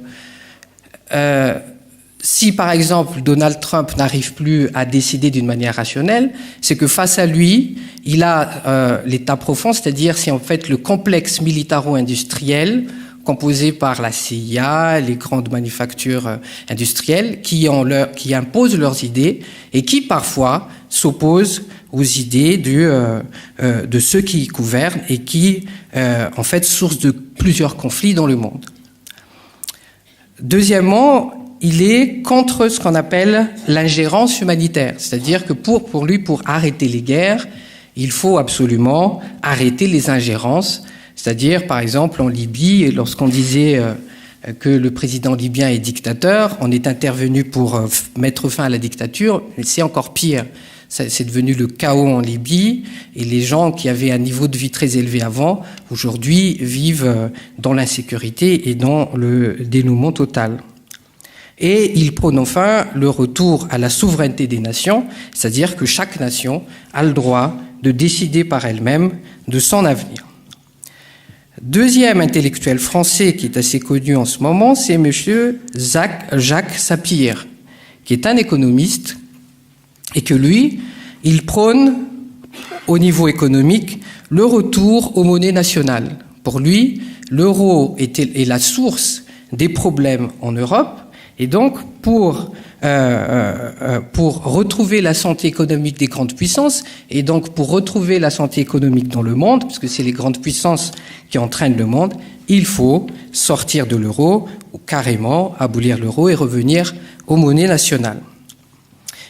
Si, par exemple, Donald Trump n'arrive plus à décider d'une manière rationnelle, c'est que face à lui, il a l'état profond, c'est-à-dire c'est en fait le complexe militaro-industriel composé par la CIA, les grandes manufactures industrielles, qui imposent leurs idées et qui parfois s'opposent aux idées de ceux qui gouvernent et qui, en fait, source de plusieurs conflits dans le monde. Deuxièmement, il est contre ce qu'on appelle l'ingérence humanitaire, c'est-à-dire que pour lui, pour arrêter les guerres, il faut absolument arrêter les ingérences. C'est-à-dire, par exemple, en Libye, lorsqu'on disait que le président libyen est dictateur, on est intervenu pour mettre fin à la dictature, mais c'est encore pire. C'est devenu le chaos en Libye, et les gens qui avaient un niveau de vie très élevé avant, aujourd'hui, vivent dans l'insécurité et dans le dénouement total. Et il prône enfin le retour à la souveraineté des nations, c'est-à-dire que chaque nation a le droit de décider par elle-même de son avenir. Deuxième intellectuel français qui est assez connu en ce moment, c'est monsieur Jacques Sapir, qui est un économiste et que lui, il prône au niveau économique le retour aux monnaies nationales. Pour lui, l'euro est la source des problèmes en Europe et donc pour retrouver la santé économique des grandes puissances et donc pour retrouver la santé économique dans le monde, puisque c'est les grandes puissances qui entraînent le monde, il faut sortir de l'euro ou carrément abolir l'euro et revenir aux monnaies nationales.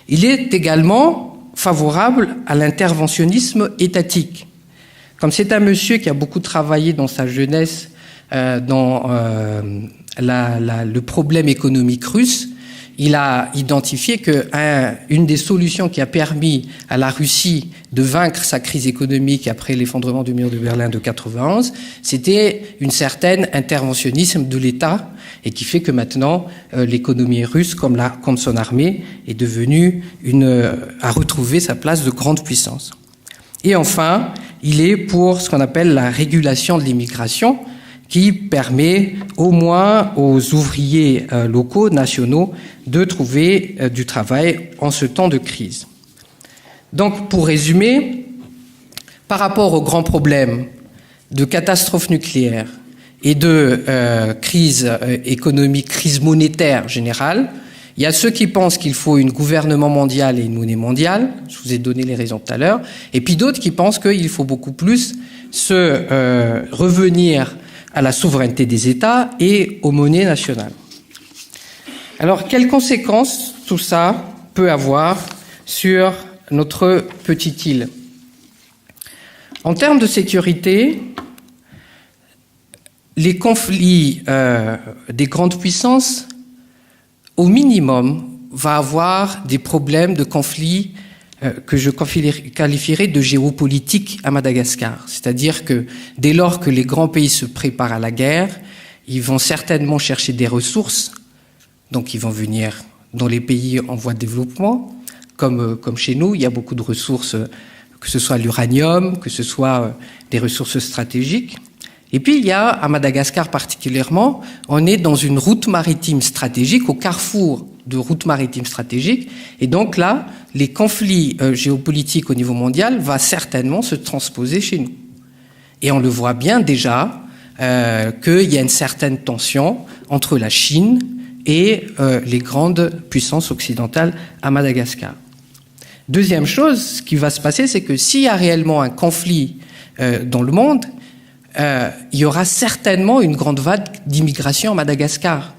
Il est également favorable à l'interventionnisme étatique. Comme c'est un monsieur qui a beaucoup travaillé dans sa jeunesse dans le problème économique russe, il a identifié qu'une des solutions qui a permis à la Russie de vaincre sa crise économique après l'effondrement du mur de Berlin de 1991, c'était une certaine interventionnisme de l'État et qui fait que maintenant l'économie russe, comme son armée, est devenue a retrouvé sa place de grande puissance. Et enfin, il est pour ce qu'on appelle la régulation de l'immigration, qui permet au moins aux ouvriers locaux, nationaux, de trouver du travail en ce temps de crise. Donc, pour résumer, par rapport aux grands problèmes de catastrophe nucléaire et de crise économique, crise monétaire générale, il Il y a ceux qui pensent qu'il faut un gouvernement mondial et une monnaie mondiale. Je vous ai donné les raisons tout à l'heure. Et puis d'autres qui pensent qu'il faut beaucoup plus revenir à la souveraineté des États et aux monnaies nationales. Alors, quelles conséquences tout ça peut avoir sur notre petite île? En termes de sécurité, les conflits des grandes puissances, au minimum, va avoir des problèmes de conflits que je qualifierais de géopolitique à Madagascar. C'est-à-dire que dès lors que les grands pays se préparent à la guerre, ils vont certainement chercher des ressources, donc ils vont venir dans les pays en voie de développement, comme chez nous, il y a beaucoup de ressources, que ce soit l'uranium, que ce soit des ressources stratégiques. Et puis il y a, à Madagascar particulièrement, on est dans une route maritime stratégique, au carrefour de routes maritimes stratégiques, et donc là, les conflits géopolitiques au niveau mondial vont certainement se transposer chez nous. Et on le voit bien déjà qu'il y a une certaine tension entre la Chine et les grandes puissances occidentales à Madagascar. Deuxième chose, ce qui va se passer, c'est que s'il y a réellement un conflit dans le monde, il y aura certainement une grande vague d'immigration à Madagascar.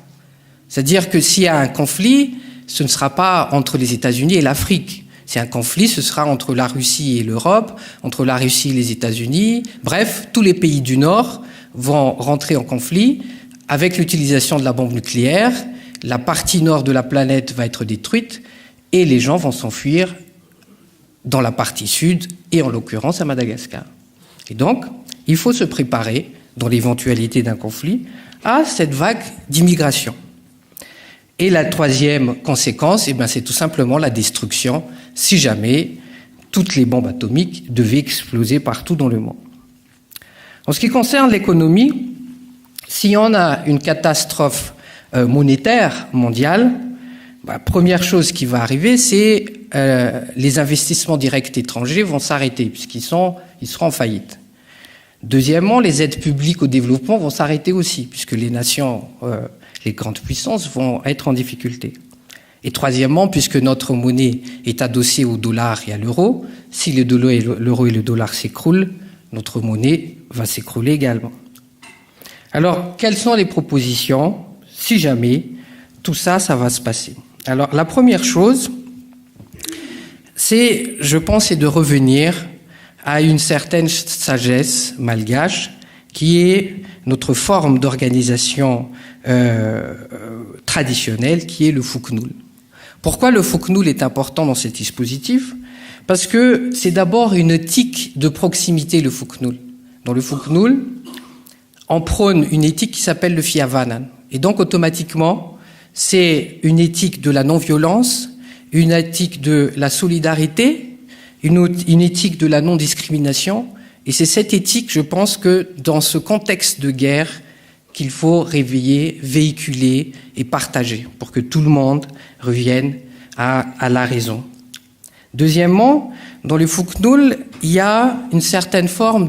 C'est-à-dire que s'il y a un conflit, ce ne sera pas entre les États-Unis et l'Afrique. S'il y a un conflit, ce sera entre la Russie et l'Europe, entre la Russie et les États-Unis. Bref, tous les pays du Nord vont rentrer en conflit avec l'utilisation de la bombe nucléaire. La partie nord de la planète va être détruite et les gens vont s'enfuir dans la partie sud et en l'occurrence à Madagascar. Et donc, il faut se préparer, dans l'éventualité d'un conflit, à cette vague d'immigration. Et la troisième conséquence, c'est tout simplement la destruction, si jamais toutes les bombes atomiques devaient exploser partout dans le monde. En ce qui concerne l'économie, si on a une catastrophe monétaire mondiale, première chose qui va arriver, c'est les investissements directs étrangers vont s'arrêter, puisqu'ils seront en faillite. Deuxièmement, les aides publiques au développement vont s'arrêter aussi, puisque les nations, les grandes puissances vont être en difficulté. Et troisièmement, puisque notre monnaie est adossée au dollar et à l'euro, si l'euro et le dollar s'écroulent, notre monnaie va s'écrouler également. Alors, quelles sont les propositions, si jamais tout ça va se passer? Alors, la première chose, c'est, je pense, c'est de revenir à une certaine sagesse malgache qui est notre forme d'organisation traditionnelle, qui est le Fuknul. Pourquoi le Fuknul est important dans ce dispositif? Parce que c'est d'abord une éthique de proximité, le Fuknul. Dans le Fuknul, on prône une éthique qui s'appelle le Fiavanan. Et donc, automatiquement, c'est une éthique de la non-violence, une éthique de la solidarité, une éthique de la non-discrimination. Et c'est cette éthique, je pense, que dans ce contexte de guerre, qu'il faut réveiller, véhiculer et partager pour que tout le monde revienne à la raison. Deuxièmement, dans le Fuknul, il y a une certaine forme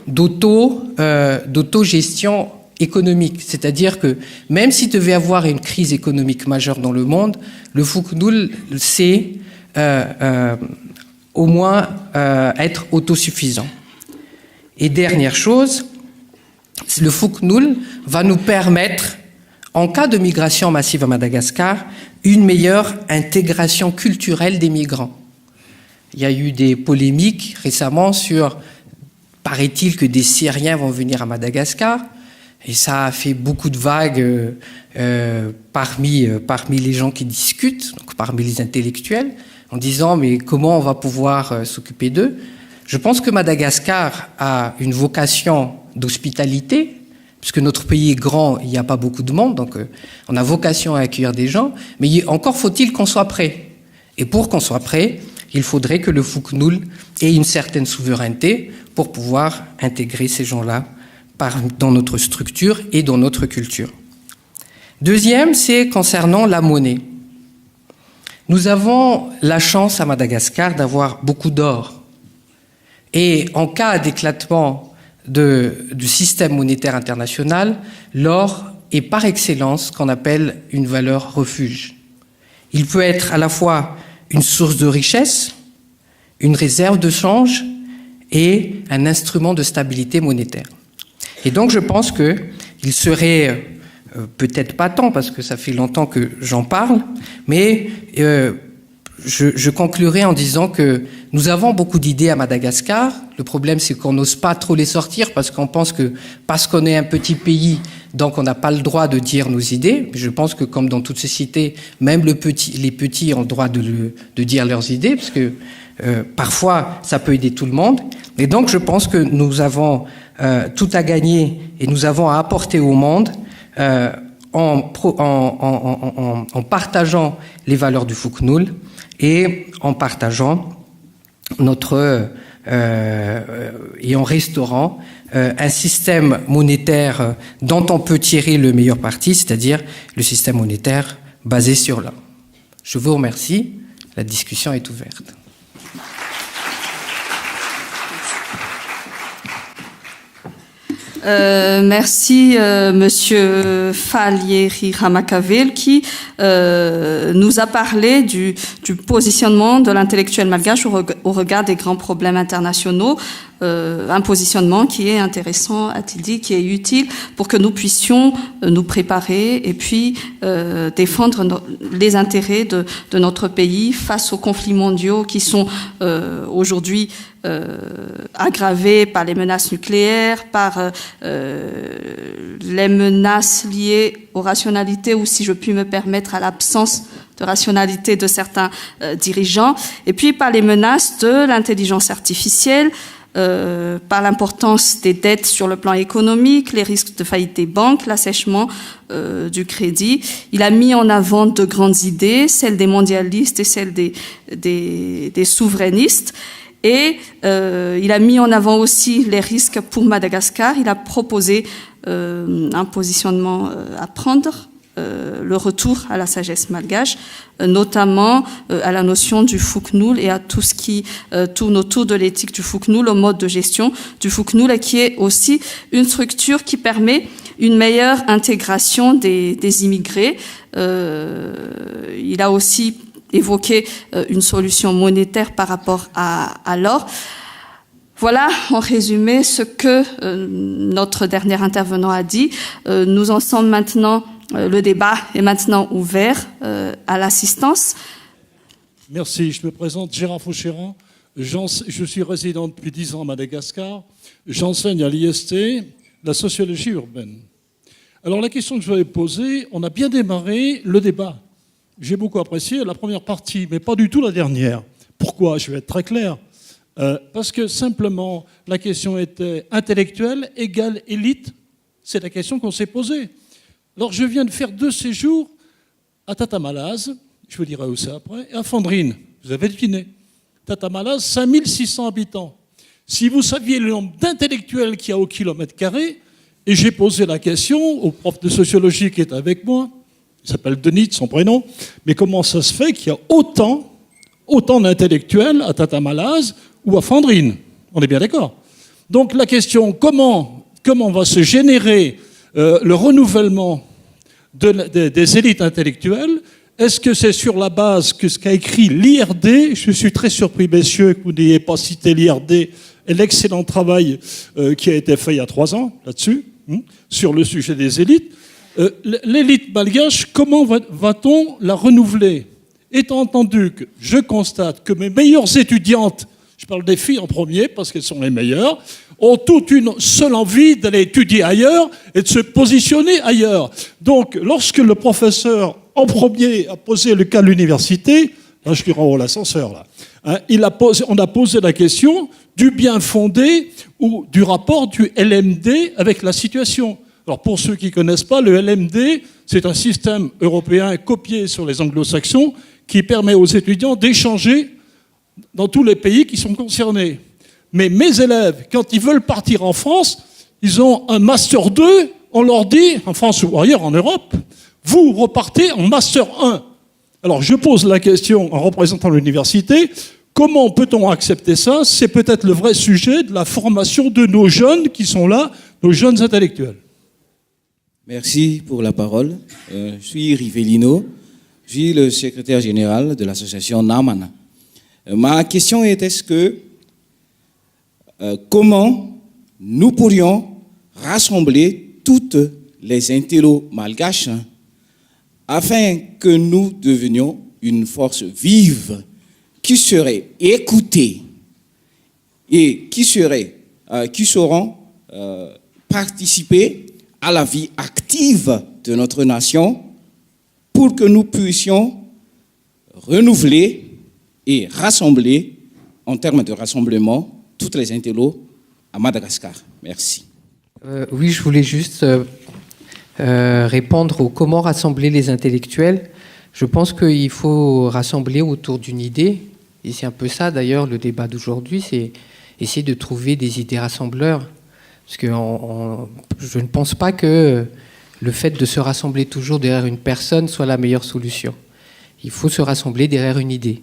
d'autogestion économique. C'est-à-dire que même s'il devait y avoir une crise économique majeure dans le monde, le Fuknul sait au moins être autosuffisant. Et dernière chose, le Fuknul va nous permettre, en cas de migration massive à Madagascar, une meilleure intégration culturelle des migrants. Il y a eu des polémiques récemment sur, paraît-il que des Syriens vont venir à Madagascar, et ça a fait beaucoup de vagues parmi les gens qui discutent, donc parmi les intellectuels, en disant mais comment on va pouvoir s'occuper d'eux? Je pense que Madagascar a une vocation d'hospitalité, puisque notre pays est grand, il n'y a pas beaucoup de monde, donc on a vocation à accueillir des gens, mais encore faut-il qu'on soit prêt. Et pour qu'on soit prêt, il faudrait que le Fuknul ait une certaine souveraineté pour pouvoir intégrer ces gens-là dans notre structure et dans notre culture. Deuxième, c'est concernant la monnaie. Nous avons la chance à Madagascar d'avoir beaucoup d'or. Et en cas d'éclatement du système monétaire international, l'or est par excellence ce qu'on appelle une valeur refuge. Il peut être à la fois une source de richesse, une réserve de change et un instrument de stabilité monétaire. Et donc je pense qu'il serait peut-être pas temps, parce que ça fait longtemps que j'en parle, mais je conclurai en disant que nous avons beaucoup d'idées à Madagascar. Le problème, c'est qu'on n'ose pas trop les sortir parce qu'on pense que, parce qu'on est un petit pays, donc on n'a pas le droit de dire nos idées. Je pense que comme dans toute société, même les petits ont le droit de dire leurs idées, parce que parfois, ça peut aider tout le monde. Et donc, je pense que nous avons tout à gagner et nous avons à apporter au monde en partageant les valeurs du Fuknoul et en partageant et en restaurant un système monétaire dont on peut tirer le meilleur parti, c'est-à-dire le système monétaire basé sur l'or. Je vous remercie. La discussion est ouverte. Merci Monsieur Falieri Ramakavel qui nous a parlé du positionnement de l'intellectuel malgache au regard des grands problèmes internationaux. Un positionnement qui est intéressant, a-t-il dit, qui est utile pour que nous puissions nous préparer et puis défendre les intérêts de notre pays face aux conflits mondiaux qui sont aujourd'hui aggravés par les menaces nucléaires, par les menaces liées aux rationalités ou, si je puis me permettre, à l'absence de rationalité de certains dirigeants, et puis par les menaces de l'intelligence artificielle, par l'importance des dettes sur le plan économique, les risques de faillite des banques, l'assèchement du crédit. Il a mis en avant de grandes idées, celles des mondialistes et celles des souverainistes. Et il a mis en avant aussi les risques pour Madagascar. Il a proposé un positionnement à prendre, le retour à la sagesse malgache, notamment à la notion du Fuknoul et à tout ce qui tourne autour de l'éthique du Fuknoul, au mode de gestion du Fuknoul, et qui est aussi une structure qui permet une meilleure intégration des immigrés. Il a aussi évoqué une solution monétaire par rapport à l'or. Voilà, en résumé, ce que notre dernier intervenant a dit. Nous en sommes maintenant, le débat est maintenant ouvert à l'assistance. Merci, je me présente Gérard Fauchéran. Je suis résident depuis 10 ans à Madagascar. J'enseigne à l'IST la sociologie urbaine. Alors la question que je voulais poser, on a bien démarré le débat. J'ai beaucoup apprécié la première partie, mais pas du tout la dernière. Pourquoi? Je vais être très clair. Parce que simplement, la question était intellectuelle égale élite. C'est la question qu'on s'est posée. Alors, je viens de faire 2 séjours à Tattamalaz, je vous dirai où c'est après, et à Fandrine. Vous avez deviné. Tattamalaz, 5600 habitants. Si vous saviez le nombre d'intellectuels qu'il y a au kilomètre carré, et j'ai posé la question au prof de sociologie qui est avec moi, il s'appelle Denis, son prénom, mais comment ça se fait qu'il y a autant d'intellectuels à Tattamalaz ou à Fandrine? On est bien d'accord. Donc la question, comment va se générer le renouvellement des élites intellectuelles? Est-ce que c'est sur la base que ce qu'a écrit l'IRD? Je suis très surpris, messieurs, que vous n'ayez pas cité l'IRD et l'excellent travail qui a été fait il y a 3 ans là-dessus, sur le sujet des élites. L'élite malgache, comment va-t-on la renouveler? Étant entendu que je constate que mes meilleures étudiantes, je parle des filles en premier parce qu'elles sont les meilleures, ont toute une seule envie d'aller étudier ailleurs et de se positionner ailleurs. Donc, lorsque le professeur en premier a posé le cas de l'université, là je lui renvoie l'ascenseur, là, hein, on a posé la question du bien fondé ou du rapport du LMD avec la situation. Alors pour ceux qui ne connaissent pas, le LMD, c'est un système européen copié sur les anglo-saxons qui permet aux étudiants d'échanger dans tous les pays qui sont concernés. Mais mes élèves, quand ils veulent partir en France, ils ont un Master 2, on leur dit, en France ou ailleurs en Europe, vous repartez en Master 1. Alors je pose la question en représentant l'université, comment peut-on accepter ça? C'est peut-être le vrai sujet de la formation de nos jeunes qui sont là, nos jeunes intellectuels. Merci pour la parole. Je suis Rivellino. Je suis le secrétaire général de l'association Namana. Ma question est, comment nous pourrions rassembler toutes les intellos malgaches afin que nous devenions une force vive qui serait écoutée et qui sauront participer à la vie active de notre nation pour que nous puissions renouveler et rassembler, en termes de rassemblement, toutes les intellos à Madagascar. Merci. Oui, je voulais juste répondre au comment rassembler les intellectuels. Je pense qu'il faut rassembler autour d'une idée, et c'est un peu ça d'ailleurs le débat d'aujourd'hui, c'est essayer de trouver des idées rassembleurs. Parce que je ne pense pas que le fait de se rassembler toujours derrière une personne soit la meilleure solution. Il faut se rassembler derrière une idée.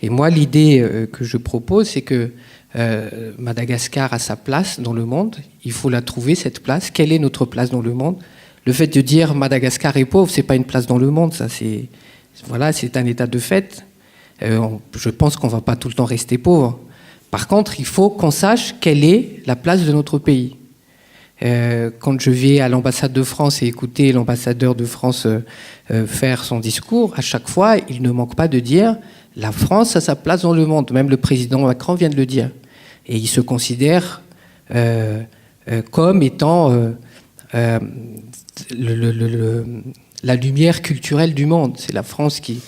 Et moi, l'idée que je propose, c'est que Madagascar a sa place dans le monde. Il faut la trouver, cette place. Quelle est notre place dans le monde? Le fait de dire Madagascar est pauvre, c'est pas une place dans le monde. Ça, c'est un état de fait. Je pense qu'on va pas tout le temps rester pauvre. Par contre, il faut qu'on sache quelle est la place de notre pays. Quand je vais à l'ambassade de France et écouter l'ambassadeur de France faire son discours, à chaque fois, il ne manque pas de dire la France a sa place dans le monde. Même le président Macron vient de le dire. Et il se considère comme étant la lumière culturelle du monde. C'est la France qui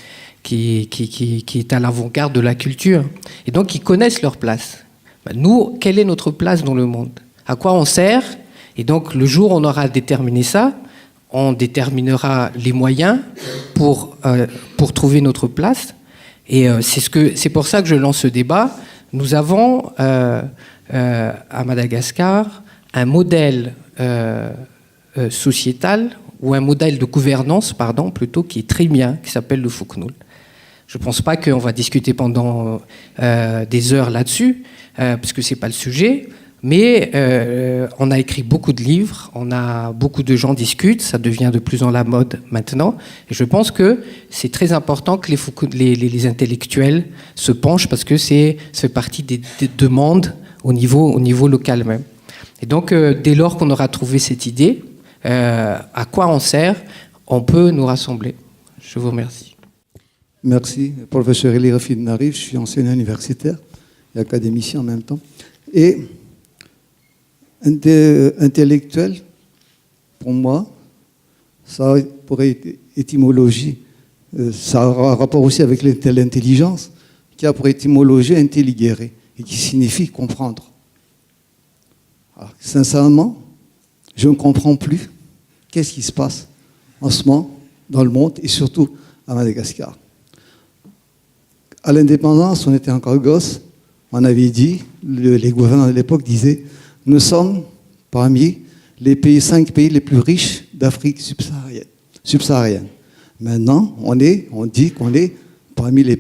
est à l'avant-garde de la culture. Et donc, ils connaissent leur place. Nous, quelle est notre place dans le monde? À quoi on sert? Et donc, le jour où on aura déterminé ça, on déterminera les moyens pour trouver notre place. Et c'est pour ça que je lance ce débat. Nous avons à Madagascar un modèle sociétal ou un modèle de gouvernance, plutôt, qui est très bien, qui s'appelle le Fuknul. Je ne pense pas qu'on va discuter pendant des heures là-dessus, parce que ce n'est pas le sujet. Mais on a écrit beaucoup de livres, beaucoup de gens discutent, ça devient de plus en la mode maintenant. Et je pense que c'est très important que les intellectuels se penchent, parce que ça fait partie des demandes au niveau local même. Et donc, dès lors qu'on aura trouvé cette idée, à quoi on sert, on peut nous rassembler. Je vous remercie. Merci. Professeur Elie Rafid Narif, je suis enseignant universitaire et académicien en même temps. Et intellectuel, pour moi, ça pourrait être étymologie, ça a un rapport aussi avec l'intelligence, qui a pour étymologie intelligere, et qui signifie comprendre. Alors, sincèrement, je ne comprends plus qu'est-ce qui se passe en ce moment dans le monde, et surtout à Madagascar. À l'indépendance, on était encore gosse, on avait dit, les gouvernants de l'époque disaient, nous sommes parmi les 5 pays les plus riches d'Afrique subsaharienne. Maintenant, on dit qu'on est parmi les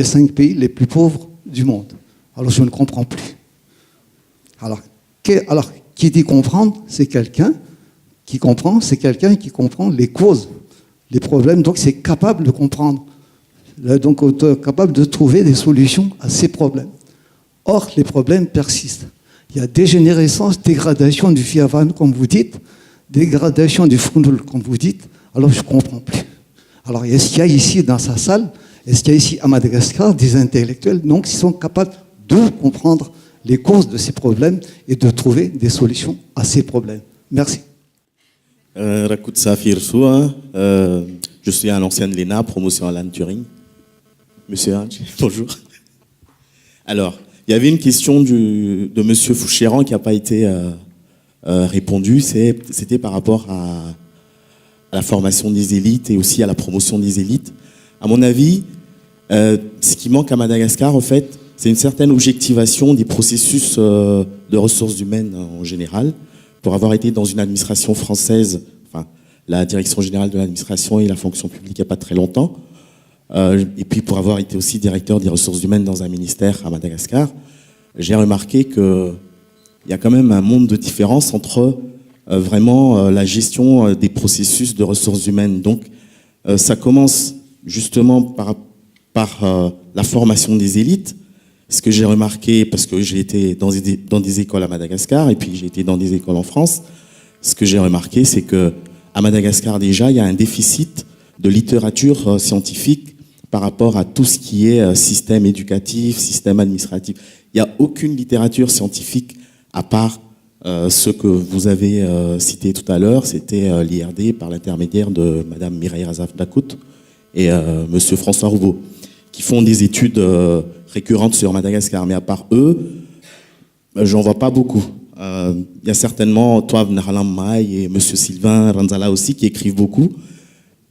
5 pays les plus pauvres du monde. Alors je ne comprends plus. Alors qui dit comprendre, c'est quelqu'un qui comprend, les causes, les problèmes, donc c'est capable de comprendre, donc capable de trouver des solutions à ces problèmes. Or, les problèmes persistent. Il y a dégénérescence, dégradation du Fiavan, comme vous dites, dégradation du Fuknul, comme vous dites, alors je ne comprends plus. Alors, est-ce qu'il y a ici, dans sa salle, est-ce qu'il y a ici à Madagascar des intellectuels donc, qui sont capables de comprendre les causes de ces problèmes et de trouver des solutions à ces problèmes? Merci. Rakout Safir Soua, je suis un ancien de l'ENA, promotion Alan Turing. Monsieur Hanch, bonjour. Alors, il y avait une question de Monsieur Fouchéran qui n'a pas été répondue. C'était par rapport à la formation des élites et aussi à la promotion des élites. À mon avis, ce qui manque à Madagascar, en fait, c'est une certaine objectivation des processus de ressources humaines en général. Pour avoir été dans une administration française, enfin, la direction générale de l'administration et la fonction publique il n'y a pas très longtemps, et puis pour avoir été aussi directeur des ressources humaines dans un ministère à Madagascar, j'ai remarqué qu'il y a quand même un monde de différence entre vraiment la gestion des processus de ressources humaines. Donc ça commence justement par la formation des élites. Ce que j'ai remarqué, parce que j'ai été dans des écoles à Madagascar et puis j'ai été dans des écoles en France, ce que j'ai remarqué, c'est que à Madagascar déjà, il y a un déficit de littérature scientifique par rapport à tout ce qui est système éducatif, système administratif. Il n'y a aucune littérature scientifique à part ce que vous avez cité tout à l'heure, c'était l'IRD par l'intermédiaire de Madame Mireille Razaf-Dakout et Monsieur François Roubaud, qui font des études récurrentes sur Madagascar. Mais à part eux, j'en vois pas beaucoup. Il y a certainement Toav Naralam Maï et Monsieur Sylvain Ranzala aussi qui écrivent beaucoup,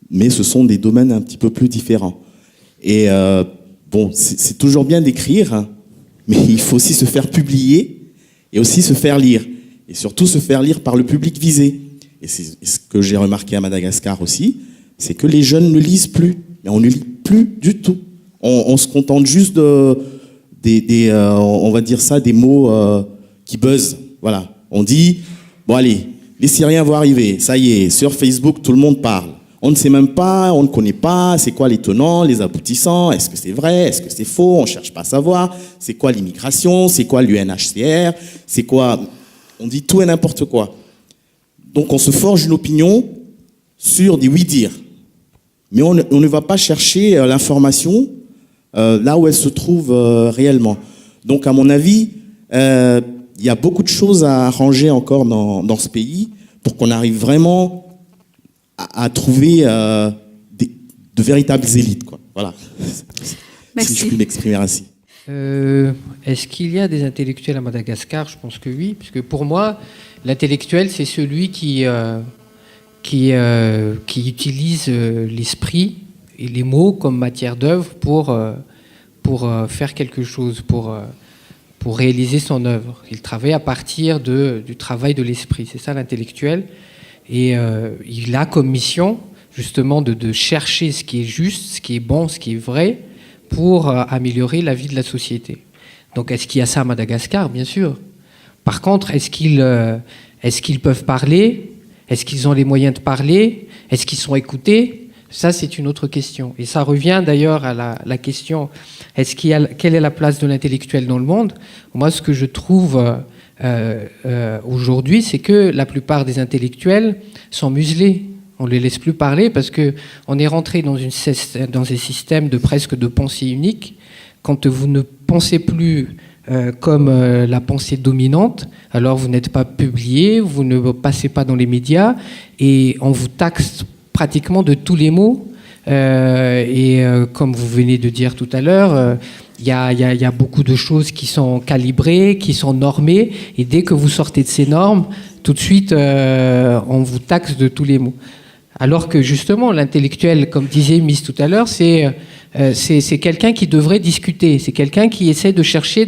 mais ce sont des domaines un petit peu plus différents. Et bon, c'est toujours bien d'écrire, hein, mais il faut aussi se faire publier et aussi se faire lire. Et surtout se faire lire par le public visé. Et c'est ce que j'ai remarqué à Madagascar aussi, c'est que les jeunes ne lisent plus. Mais on ne lit plus du tout. On se contente juste on va dire ça, des mots qui buzzent. Voilà. On dit, bon allez, les Syriens vont arriver. Ça y est, sur Facebook, tout le monde parle. On ne sait même pas, on ne connaît pas, c'est quoi les tenants, les aboutissants, est-ce que c'est vrai, est-ce que c'est faux, on ne cherche pas à savoir, c'est quoi l'immigration, c'est quoi l'UNHCR, c'est quoi... On dit tout et n'importe quoi. Donc on se forge une opinion sur des oui-dire. Mais on ne va pas chercher l'information là où elle se trouve réellement. Donc à mon avis, il y a beaucoup de choses à arranger encore dans ce pays pour qu'on arrive vraiment à trouver de véritables élites, quoi. Voilà. Merci. Si je puis m'exprimer ainsi. Est-ce qu'il y a des intellectuels à Madagascar? Je pense que oui, puisque pour moi, l'intellectuel, c'est celui qui utilise l'esprit et les mots comme matière d'œuvre pour faire quelque chose, pour réaliser son œuvre. Il travaille à partir du travail de l'esprit. C'est ça l'intellectuel. Et il a comme mission justement de chercher ce qui est juste, ce qui est bon, ce qui est vrai, pour améliorer la vie de la société. Donc est-ce qu'il y a ça à Madagascar? Bien sûr. Par contre, est-ce qu'ils peuvent parler? Est-ce qu'ils ont les moyens de parler? Est-ce qu'ils sont écoutés? Ça, c'est une autre question. Et ça revient d'ailleurs à la question, quelle est la place de l'intellectuel dans le monde? Moi, ce que je trouve aujourd'hui, c'est que la plupart des intellectuels sont muselés. On ne les laisse plus parler parce qu'on est rentré dans un système presque de pensée unique. Quand vous ne pensez plus comme la pensée dominante, alors vous n'êtes pas publié, vous ne passez pas dans les médias et on vous taxe pratiquement de tous les mots. Comme vous venez de dire tout à l'heure, il y a beaucoup de choses qui sont calibrées, qui sont normées, et dès que vous sortez de ces normes, tout de suite, on vous taxe de tous les mots. Alors que justement, l'intellectuel, comme disait Miss tout à l'heure, c'est quelqu'un qui devrait discuter, c'est quelqu'un qui essaie de chercher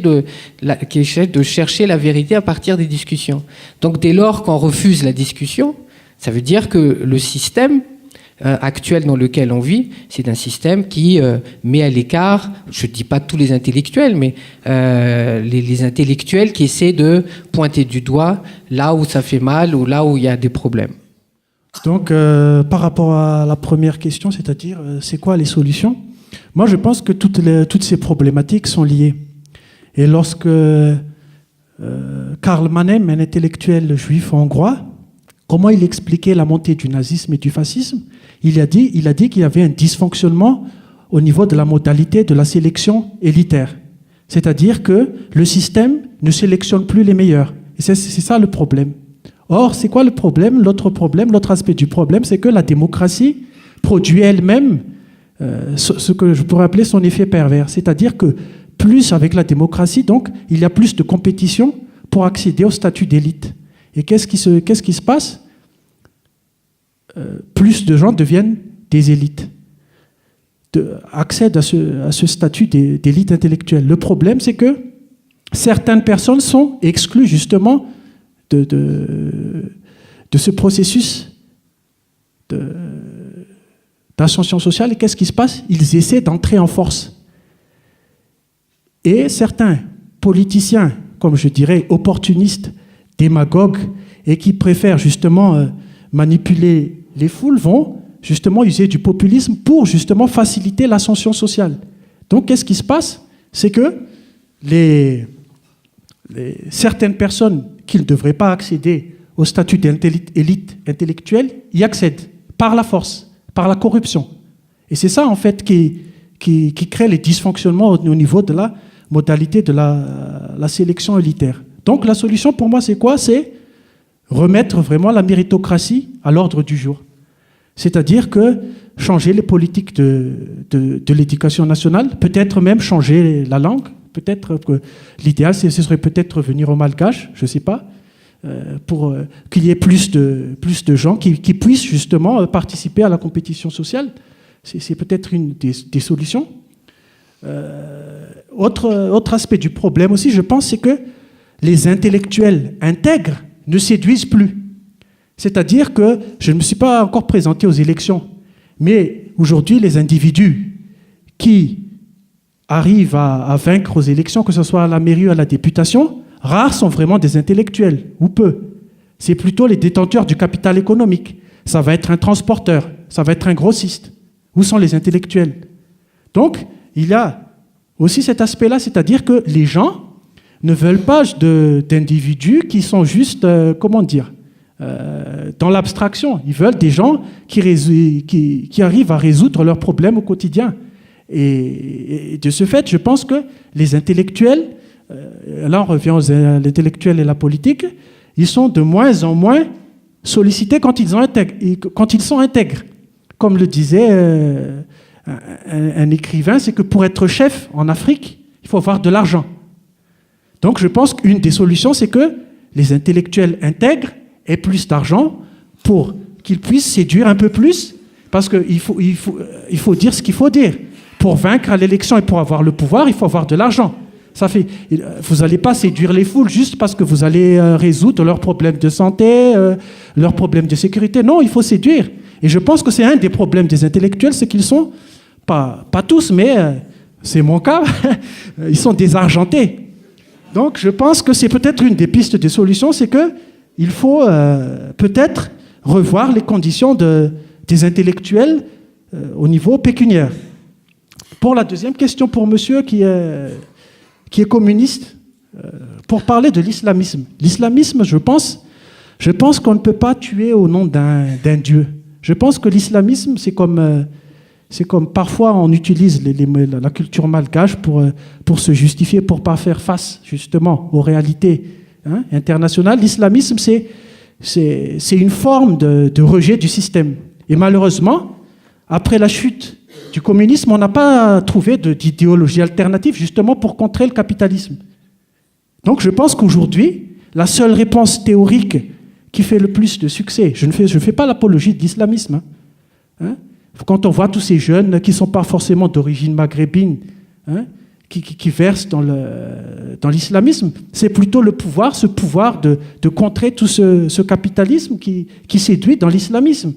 la vérité à partir des discussions. Donc dès lors qu'on refuse la discussion, ça veut dire que le système actuel dans lequel on vit, c'est un système qui met à l'écart, je ne dis pas tous les intellectuels, mais les intellectuels qui essaient de pointer du doigt là où ça fait mal ou là où il y a des problèmes. Donc, par rapport à la première question, c'est-à-dire, c'est quoi les solutions? Moi, je pense que toutes ces problématiques sont liées. Et lorsque Karl Mannem, un intellectuel juif hongrois, comment il expliquait la montée du nazisme et du fascisme? Il a dit qu'il y avait un dysfonctionnement au niveau de la modalité de la sélection élitaire. C'est-à-dire que le système ne sélectionne plus les meilleurs. Et c'est ça le problème. Or, c'est quoi le problème? L'autre aspect du problème, c'est que la démocratie produit elle-même ce que je pourrais appeler son effet pervers. C'est-à-dire que plus avec la démocratie, donc, il y a plus de compétition pour accéder au statut d'élite. Et qu'est-ce qui se passe? Plus de gens deviennent des élites, accèdent à ce statut d'élite intellectuelle. Le problème, c'est que certaines personnes sont exclues justement de ce processus d'ascension sociale. Et qu'est-ce qui se passe? Ils essaient d'entrer en force. Et certains politiciens, comme je dirais, opportunistes, démagogues, et qui préfèrent justement manipuler les foules, vont justement user du populisme pour justement faciliter l'ascension sociale. Donc, qu'est-ce qui se passe? C'est que certaines personnes qui ne devraient pas accéder au statut d'élite intellectuelle y accèdent par la force, par la corruption. Et c'est ça, en fait, qui crée les dysfonctionnements au niveau de la modalité de la sélection élitaire. Donc, la solution, pour moi, c'est quoi? C'est remettre vraiment la méritocratie à l'ordre du jour. C'est-à-dire que changer les politiques de l'éducation nationale, peut-être même changer la langue, peut-être que l'idéal, ce serait peut-être revenir au malgache, je ne sais pas, pour qu'il y ait plus de gens qui puissent justement participer à la compétition sociale. C'est peut-être une des solutions. Autre aspect du problème aussi, je pense, c'est que les intellectuels intègres ne séduisent plus. C'est-à-dire que je ne me suis pas encore présenté aux élections, mais aujourd'hui, les individus qui arrivent à vaincre aux élections, que ce soit à la mairie ou à la députation, rares sont vraiment des intellectuels, ou peu. C'est plutôt les détenteurs du capital économique. Ça va être un transporteur, ça va être un grossiste. Où sont les intellectuels? Donc, il y a aussi cet aspect-là, c'est-à-dire que les gens ne veulent pas d'individus qui sont juste, dans l'abstraction. Ils veulent des gens qui arrivent à résoudre leurs problèmes au quotidien. Et de ce fait, je pense que les intellectuels, là on revient aux intellectuels et la politique, ils sont de moins en moins sollicités quand ils sont intègres. Comme le disait un écrivain, c'est que pour être chef en Afrique, il faut avoir de l'argent. Donc je pense qu'une des solutions, c'est que les intellectuels intègres aient plus d'argent pour qu'ils puissent séduire un peu plus, parce qu'il faut dire ce qu'il faut dire. Pour vaincre à l'élection et pour avoir le pouvoir, il faut avoir de l'argent. Vous n'allez pas séduire les foules juste parce que vous allez résoudre leurs problèmes de santé, leurs problèmes de sécurité. Non, il faut séduire. Et je pense que c'est un des problèmes des intellectuels, c'est qu'ils sont, pas tous, mais c'est mon cas, ils sont désargentés. Donc je pense que c'est peut-être une des pistes de solution, c'est qu'il faut peut-être revoir les conditions des intellectuels au niveau pécuniaire. Pour la deuxième question, pour monsieur qui est communiste, pour parler de l'islamisme. L'islamisme, je pense qu'on ne peut pas tuer au nom d'un dieu. Je pense que l'islamisme, c'est comme parfois on utilise la culture malgache pour se justifier, pour ne pas faire face justement aux réalités internationales. L'islamisme, c'est une forme de rejet du système. Et malheureusement, après la chute du communisme, on n'a pas trouvé d'idéologie alternative justement pour contrer le capitalisme. Donc je pense qu'aujourd'hui, la seule réponse théorique qui fait le plus de succès, je ne fais pas l'apologie de l'islamisme, quand on voit tous ces jeunes qui ne sont pas forcément d'origine maghrébine, qui versent dans l'islamisme, c'est plutôt ce pouvoir de contrer tout ce capitalisme qui séduit dans l'islamisme.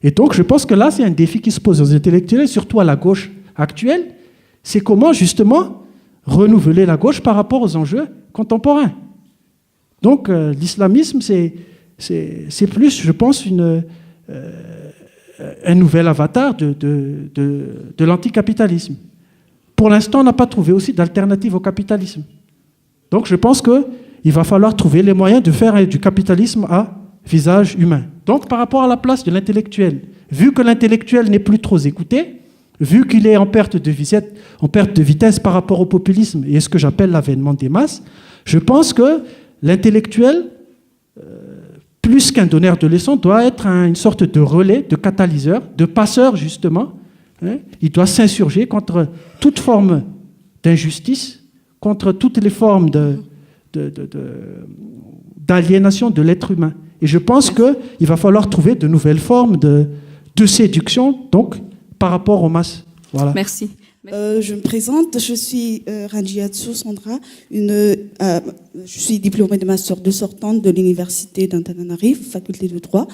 Et donc, je pense que là, c'est un défi qui se pose aux intellectuels, surtout à la gauche actuelle. C'est comment, justement, renouveler la gauche par rapport aux enjeux contemporains. Donc, l'islamisme, c'est plus, je pense, un nouvel avatar de l'anticapitalisme. Pour l'instant, on n'a pas trouvé aussi d'alternative au capitalisme. Donc, je pense qu'il va falloir trouver les moyens de faire du capitalisme à visage humain. Donc, par rapport à la place de l'intellectuel, vu que l'intellectuel n'est plus trop écouté, vu qu'il est en perte de vitesse par rapport au populisme et ce que j'appelle l'avènement des masses, je pense que l'intellectuel, plus qu'un donneur de leçons, doit être une sorte de relais, de catalyseur, de passeur, justement. Il doit s'insurger contre toute forme d'injustice, contre toutes les formes d'aliénation de l'être humain. Et je pense qu'il va falloir trouver de nouvelles formes de séduction, donc, par rapport aux masses. Voilà. Merci. Je me présente, je suis Ranjiatsu Sandra, je suis diplômée de master 2 sortante de l'université d'Antananarivo, faculté de droit.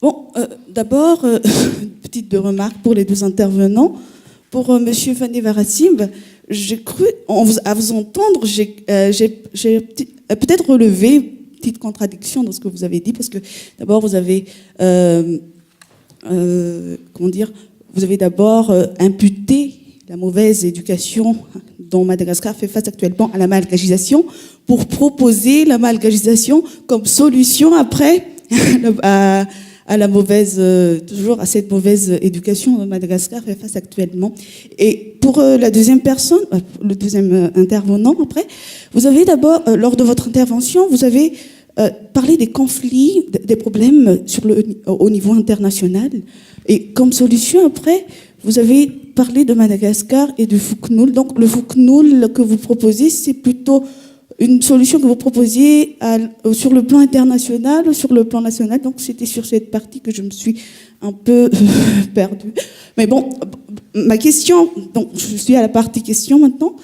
Bon, d'abord, une petite remarque pour les deux intervenants. Pour Monsieur Fani Varassim, j'ai cru, à vous entendre, j'ai peut-être relevé une petite contradiction dans ce que vous avez dit, parce que d'abord, vous avez comment dire, vous avez d'abord imputé la mauvaise éducation dont Madagascar fait face actuellement à la malgagisation pour proposer la malgagisation comme solution après à la mauvaise, toujours à cette mauvaise éducation dont Madagascar fait face actuellement. Et pour la deuxième personne, le deuxième intervenant après, vous avez d'abord, lors de votre intervention, vous avez parlé des conflits, des problèmes au niveau international. Et comme solution après, vous avez parlé de Madagascar et du FUCNUL. Donc le FUCNUL que vous proposez, c'est plutôt une solution que vous proposiez sur le plan international ou sur le plan national. Donc c'était sur cette partie que je me suis un peu perdue. Mais bon, ma question, donc je suis à la partie question maintenant.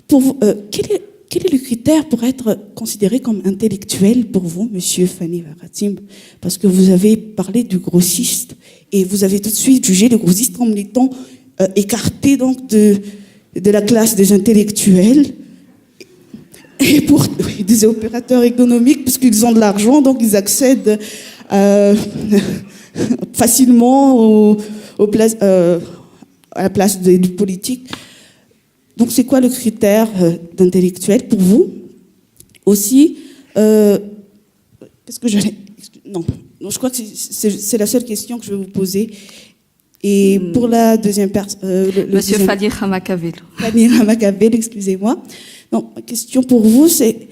Pour vous, quel est le critère pour être considéré comme intellectuel pour vous, monsieur Fani Varatim? Parce que vous avez parlé du grossiste et vous avez tout de suite jugé le grossiste comme étant écarté donc de la classe des intellectuels et pour des opérateurs économiques, puisqu'ils ont de l'argent, donc ils accèdent facilement à la place du politique. Donc c'est quoi le critère d'intellectuel pour vous? Aussi, qu'est-ce que j'allais... Non, je crois que c'est la seule question que je vais vous poser. Et pour la deuxième personne... Monsieur Fadi Hamakavelo. Fadi Hamakavelo, excusez-moi. Donc, ma question pour vous, c'est...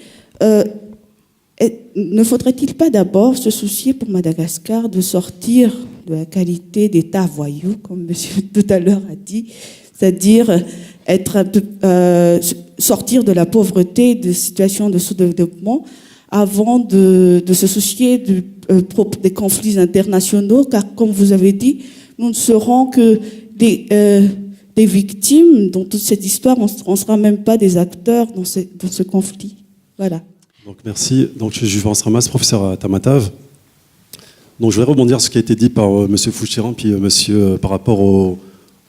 ne faudrait-il pas d'abord se soucier pour Madagascar de sortir de la qualité d'État voyou, comme monsieur tout à l'heure a dit, c'est-à-dire sortir de la pauvreté, de situation de sous-développement, avant de se soucier des conflits internationaux, car comme vous avez dit, nous ne serons que des victimes dans toute cette histoire, on ne sera même pas des acteurs dans ce conflit. Voilà. Donc merci. Donc je suis Vincent Ramas, professeur à Tamatave. Donc je vais rebondir sur ce qui a été dit par monsieur Fouchiran puis monsieur par rapport aux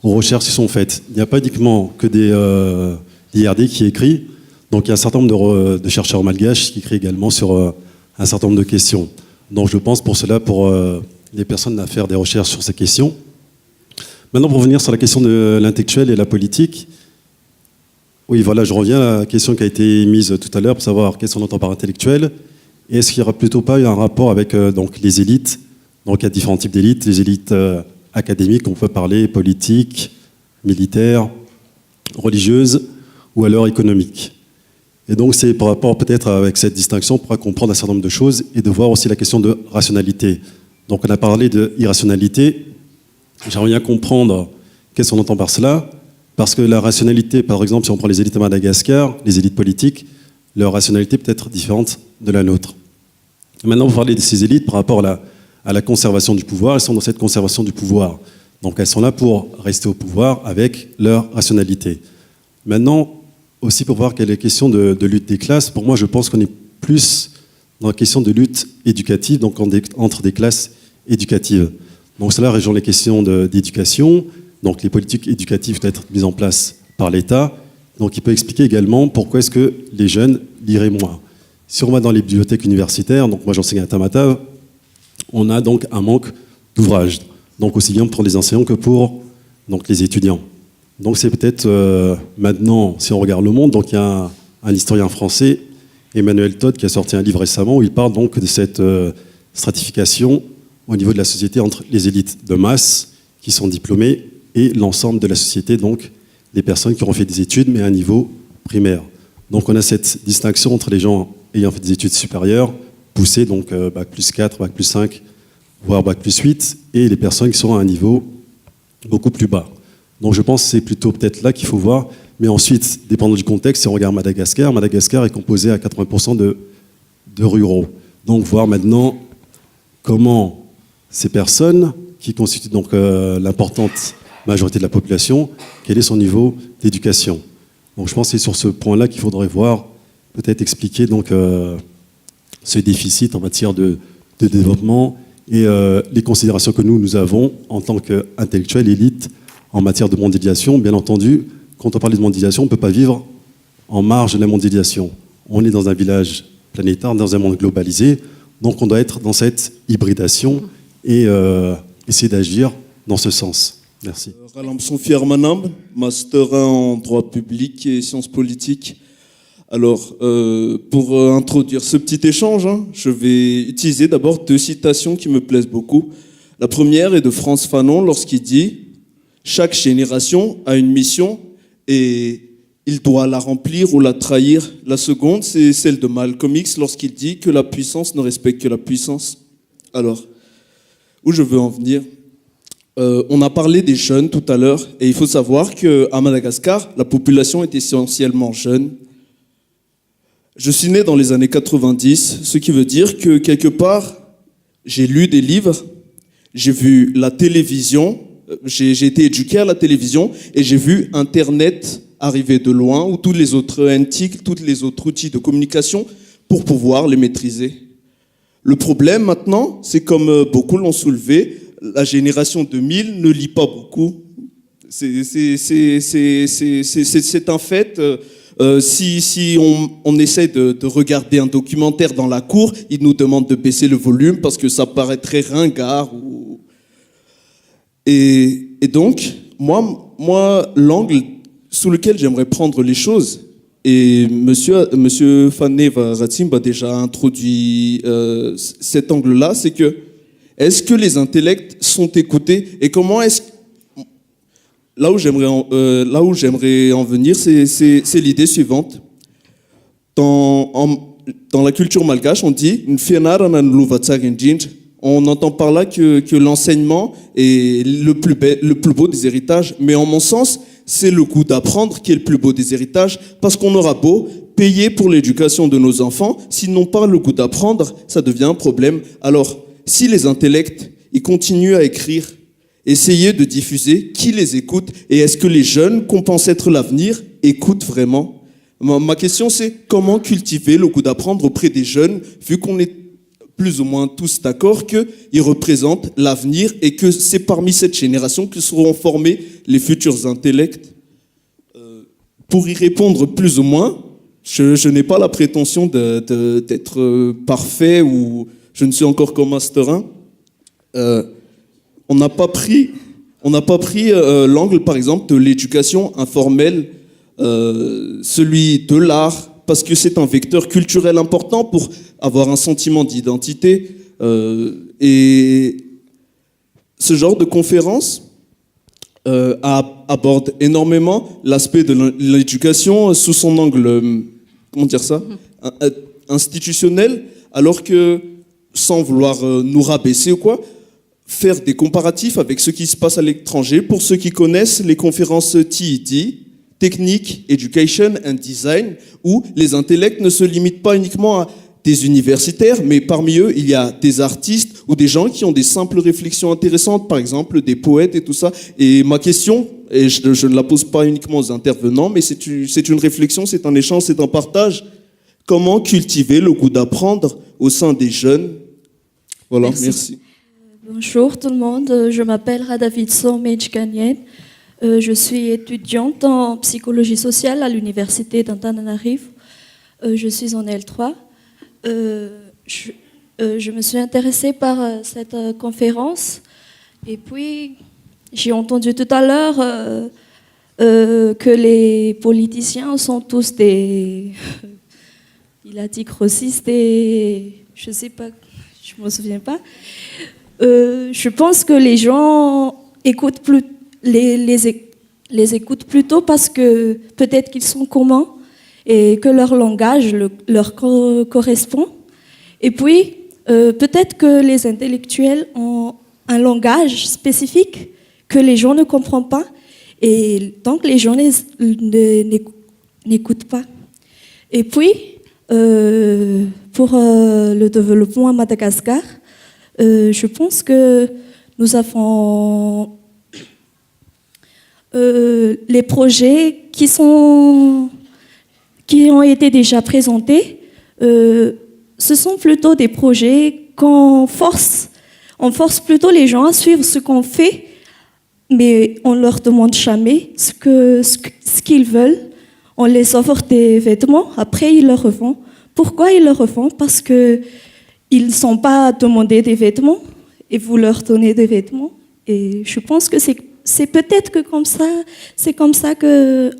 recherches qui sont faites. Il n'y a pas uniquement que des IRD qui écrit. Donc il y a un certain nombre de chercheurs malgaches qui écrivent également sur un certain nombre de questions. Donc je pense pour cela, pour les personnes à faire des recherches sur ces questions. Maintenant, pour revenir sur la question de l'intellectuel et la politique, oui, voilà, je reviens à la question qui a été mise tout à l'heure pour savoir qu'est-ce qu'on entend par intellectuel. Et est-ce qu'il n'y aura plutôt pas eu un rapport avec donc les élites? Donc il y a différents types d'élites, les élites académiques, on peut parler politiques, militaires, religieuses ou alors économiques. Et donc c'est par rapport peut-être avec cette distinction, on pourra comprendre un certain nombre de choses et de voir aussi la question de rationalité. Donc on a parlé d'irrationalité. J'aimerais bien comprendre qu'est-ce qu'on entend par cela, parce que la rationalité, par exemple, si on prend les élites à Madagascar, les élites politiques, leur rationalité peut être différente de la nôtre. Maintenant, vous parlez de ces élites par rapport à la conservation du pouvoir. Elles sont dans cette conservation du pouvoir. Donc elles sont là pour rester au pouvoir avec leur rationalité. Maintenant, aussi pour voir quelle est la question de lutte des classes, pour moi, je pense qu'on est plus dans la question de lutte éducative, donc entre des classes éducatives. Donc cela rejoint les questions d'éducation. Donc les politiques éducatives doivent être mises en place par l'État. Donc il peut expliquer également pourquoi est-ce que les jeunes liraient moins. Si on va dans les bibliothèques universitaires, donc moi j'enseigne à Tamatave, on a donc un manque d'ouvrages. Donc aussi bien pour les enseignants que pour donc, les étudiants. Donc c'est peut-être maintenant, si on regarde le monde, donc il y a un historien français, Emmanuel Todd, qui a sorti un livre récemment où il parle donc de cette stratification au niveau de la société entre les élites de masse qui sont diplômées et l'ensemble de la société, donc des personnes qui auront fait des études mais à un niveau primaire. Donc on a cette distinction entre les gens ayant fait des études supérieures, poussées, donc bac plus 4, bac plus 5, voire bac plus 8, et les personnes qui sont à un niveau beaucoup plus bas. Donc je pense que c'est plutôt peut-être là qu'il faut voir. Mais ensuite, dépendant du contexte, si on regarde Madagascar, Madagascar est composé à 80% de ruraux. Donc voir maintenant comment ces personnes qui constituent donc l'importante majorité de la population, quel est son niveau d'éducation. Donc je pense que c'est sur ce point-là qu'il faudrait voir, peut-être expliquer donc ce déficit en matière de développement et les considérations que nous avons en tant qu'intellectuels, élites, en matière de mondialisation. Bien entendu, quand on parle de mondialisation, on ne peut pas vivre en marge de la mondialisation. On est dans un village planétaire, dans un monde globalisé, donc on doit être dans cette hybridation et essayer d'agir dans ce sens. Merci. Ralamson Fiermanam, master 1 en droit public et sciences politiques. Alors, pour introduire ce petit échange, je vais utiliser d'abord 2 citations qui me plaisent beaucoup. La première est de Frantz Fanon lorsqu'il dit « Chaque génération a une mission et il doit la remplir ou la trahir. » La seconde, c'est celle de Malcolm X lorsqu'il dit que la puissance ne respecte que la puissance. Alors, où je veux en venir ? On a parlé des jeunes tout à l'heure et il faut savoir qu'à Madagascar, la population est essentiellement jeune. Je suis né dans les années 90, ce qui veut dire que quelque part, j'ai lu des livres, j'ai vu la télévision, j'ai été éduqué à la télévision et j'ai vu Internet arriver de loin ou tous les autres antiques, tous les autres outils de communication pour pouvoir les maîtriser. Le problème maintenant, c'est comme beaucoup l'ont soulevé, la génération 2000 ne lit pas beaucoup. C'est un fait. Si on essaie de regarder un documentaire dans la cour, ils nous demandent de baisser le volume parce que ça paraît très ringard. Et donc, moi, l'angle sous lequel j'aimerais prendre les choses, et Monsieur Faneva Ratim a déjà introduit cet angle-là, c'est que est-ce que les intellects sont écoutés et comment est-ce là où j'aimerais en venir, c'est l'idée suivante. Dans la culture malgache, on dit on entend par là que l'enseignement est le plus beau des héritages, mais en mon sens, c'est le goût d'apprendre qui est le plus beau des héritages, parce qu'on aura beau payer pour l'éducation de nos enfants, s'ils n'ont pas le goût d'apprendre, ça devient un problème. Alors, si les intellects, ils continuent à écrire, essayer de diffuser, qui les écoute et est-ce que les jeunes qu'on pense être l'avenir écoutent vraiment ? Ma question c'est comment cultiver le goût d'apprendre auprès des jeunes vu qu'on est plus ou moins tous d'accord qu'ils représentent l'avenir et que c'est parmi cette génération que seront formés les futurs intellects. Pour y répondre plus ou moins, je n'ai pas la prétention d'être parfait ou je ne suis encore qu'en master 1. On n'a pas pris l'angle, par exemple, de l'éducation informelle, celui de l'art, parce que c'est un vecteur culturel important pour avoir un sentiment d'identité. Et ce genre de conférence aborde énormément l'aspect de l'éducation sous son angle, comment dire ça, institutionnel, alors que, sans vouloir nous rabaisser ou quoi, faire des comparatifs avec ce qui se passe à l'étranger. Pour ceux qui connaissent les conférences TED, Technique, Education and Design, où les intellects ne se limitent pas uniquement à des universitaires, mais parmi eux, il y a des artistes ou des gens qui ont des simples réflexions intéressantes, par exemple des poètes et tout ça. Et ma question, et je ne la pose pas uniquement aux intervenants, mais c'est une réflexion, c'est un échange, c'est un partage. Comment cultiver le goût d'apprendre au sein des jeunes ? Voilà, merci. Bonjour tout le monde, je m'appelle Radavidson Mejkanien. Je suis étudiante en psychologie sociale à l'université d'Antananarivo. Je suis en L3. Je me suis intéressée par cette conférence et puis j'ai entendu tout à l'heure que les politiciens sont tous des... Il a dit grossistes et je sais pas, je me souviens pas. Je pense que les gens écoutent plus, les écoutent plutôt parce que peut-être qu'ils sont communs et que leur langage leur correspond. Et puis, peut-être que les intellectuels ont un langage spécifique que les gens ne comprennent pas et donc les gens n'écoutent pas. Et puis, pour le développement à Madagascar, je pense que nous avons les projets qui ont été déjà présentés. Ce sont plutôt des projets on force plutôt les gens à suivre ce qu'on fait, mais on leur demande jamais ce qu'ils veulent. On les offre des vêtements, après ils le revendent. Pourquoi ils le revendent ? Parce qu'ils ne sont pas demandés des vêtements et vous leur donnez des vêtements. Et je pense que c'est peut-être que c'est comme ça que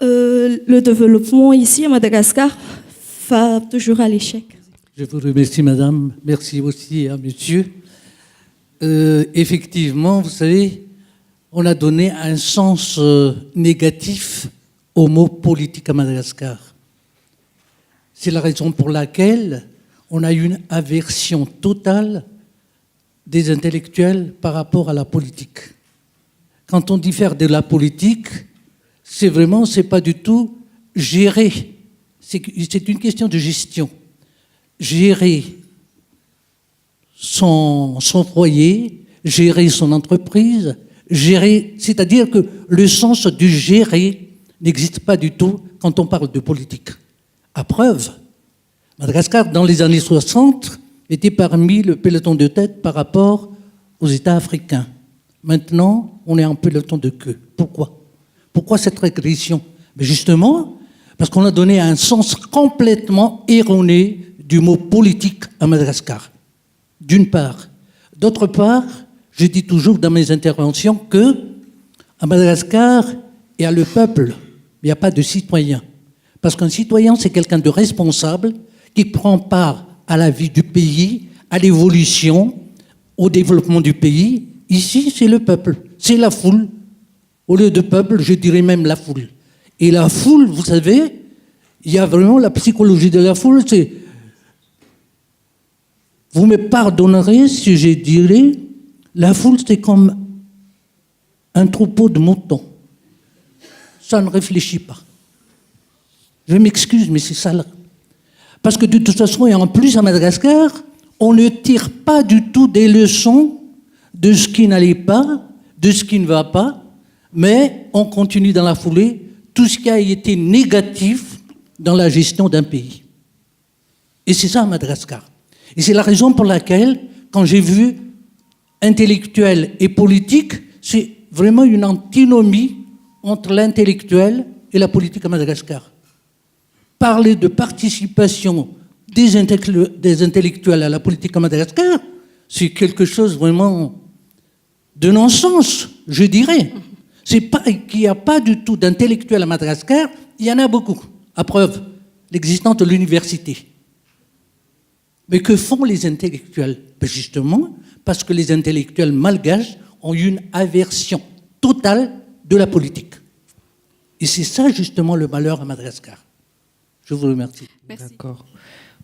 le développement ici à Madagascar va toujours à l'échec. Je vous remercie, madame. Merci aussi à monsieur. Effectivement, vous savez, on a donné un sens négatif au mot politique à Madagascar. C'est la raison pour laquelle on a une aversion totale des intellectuels par rapport à la politique. Quand on dit faire de la politique, c'est pas du tout gérer. C'est une question de gestion. Gérer son foyer, gérer son entreprise, c'est-à-dire que le sens du gérer n'existe pas du tout quand on parle de politique. À preuve, Madagascar, dans les années 60, était parmi le peloton de tête par rapport aux États africains. Maintenant, on est en peloton de queue. Pourquoi ? Pourquoi cette régression ? Mais justement, parce qu'on a donné un sens complètement erroné du mot politique à Madagascar, d'une part. D'autre part, je dis toujours dans mes interventions que à Madagascar, il y a le peuple, mais il n'y a pas de citoyen. Parce qu'un citoyen, c'est quelqu'un de responsable qui prend part à la vie du pays, à l'évolution, au développement du pays. Ici, c'est le peuple, c'est la foule. Au lieu de peuple, je dirais même la foule. Et la foule, vous savez, il y a vraiment la psychologie de la foule, c'est... Vous me pardonnerez si je dirais, la foule, c'est comme un troupeau de moutons. Ça ne réfléchit pas. Je m'excuse, mais c'est ça là. Parce que de toute façon, et en plus à Madagascar, on ne tire pas du tout des leçons de ce qui n'allait pas, de ce qui ne va pas, mais on continue dans la foulée tout ce qui a été négatif dans la gestion d'un pays. Et c'est ça à Madagascar. Et c'est la raison pour laquelle, quand j'ai vu intellectuel et politique, c'est vraiment une antinomie entre l'intellectuel et la politique à Madagascar. Parler de participation des intellectuels à la politique à Madagascar, c'est quelque chose vraiment de non-sens, je dirais. C'est pas qu'il n'y a pas du tout d'intellectuels à Madagascar, il y en a beaucoup. À preuve, l'existence de l'université. Mais que font les intellectuels ? Ben justement, parce que les intellectuels malgaches ont une aversion totale de la politique. Et c'est ça justement le malheur à Madagascar. Je vous remercie. Merci. D'accord.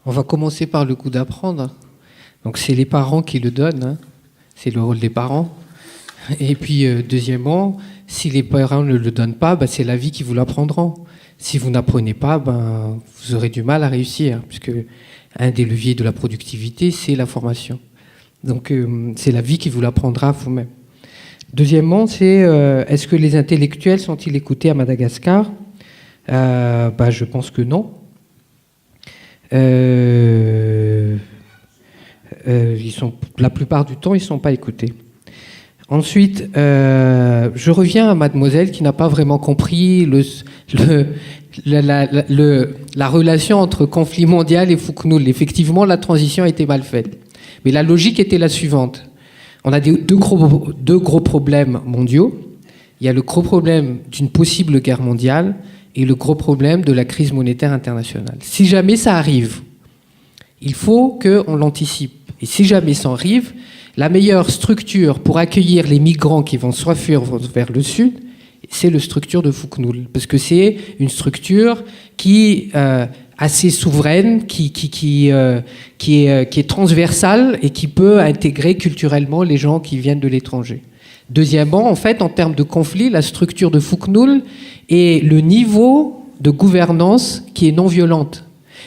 On va commencer par le coup d'apprendre. Donc c'est les parents qui le donnent, hein. C'est le rôle des parents. Et puis deuxièmement, si les parents ne le donnent pas, ben, c'est la vie qui vous l'apprendra. Si vous n'apprenez pas, ben, vous aurez du mal à réussir, puisque un des leviers de la productivité, c'est la formation. Donc c'est la vie qui vous l'apprendra vous-même. Deuxièmement, c'est est-ce que les intellectuels sont-ils écoutés à Madagascar ? Ben, je pense que non. La plupart du temps, ils ne sont pas écoutés. Ensuite, je reviens à mademoiselle qui n'a pas vraiment compris la relation entre conflit mondial et Fouknoul. Effectivement, la transition a été mal faite. Mais la logique était la suivante. On a deux gros problèmes mondiaux. Il y a le gros problème d'une possible guerre mondiale et le gros problème de la crise monétaire internationale. Si jamais ça arrive, il faut qu'on l'anticipe. Et si jamais ça arrive, la meilleure structure pour accueillir les migrants qui vont soit fuir vers le sud, c'est la structure de Fouknoul. Parce que c'est une structure qui assez souveraine, qui est transversale et qui peut intégrer culturellement les gens qui viennent de l'étranger. Deuxièmement, en fait, en termes de conflit, la structure de Fouknoul est le niveau de gouvernance qui est non violente.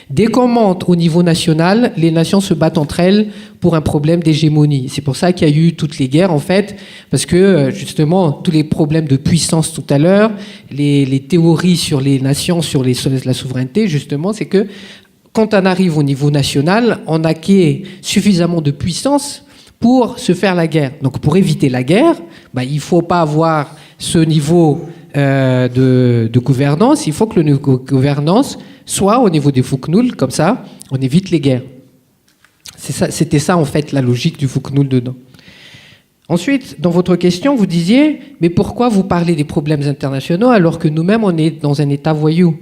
Dès qu'on monte au niveau national, les nations se battent entre elles pour un problème d'hégémonie. C'est pour ça qu'il y a eu toutes les guerres, en fait, parce que, justement, tous les problèmes de puissance tout à l'heure, les théories sur les nations, sur la souveraineté, justement, c'est que quand on arrive au niveau national, on acquiert suffisamment de puissance pour se faire la guerre. Donc, pour éviter la guerre, il ne faut pas avoir ce niveau de gouvernance, il faut que le niveau de gouvernance soit au niveau des Fouknoul, comme ça, on évite les guerres. C'était ça, en fait, la logique du Fouknoul dedans. Ensuite, dans votre question, vous disiez, mais pourquoi vous parlez des problèmes internationaux alors que nous-mêmes, on est dans un État voyou?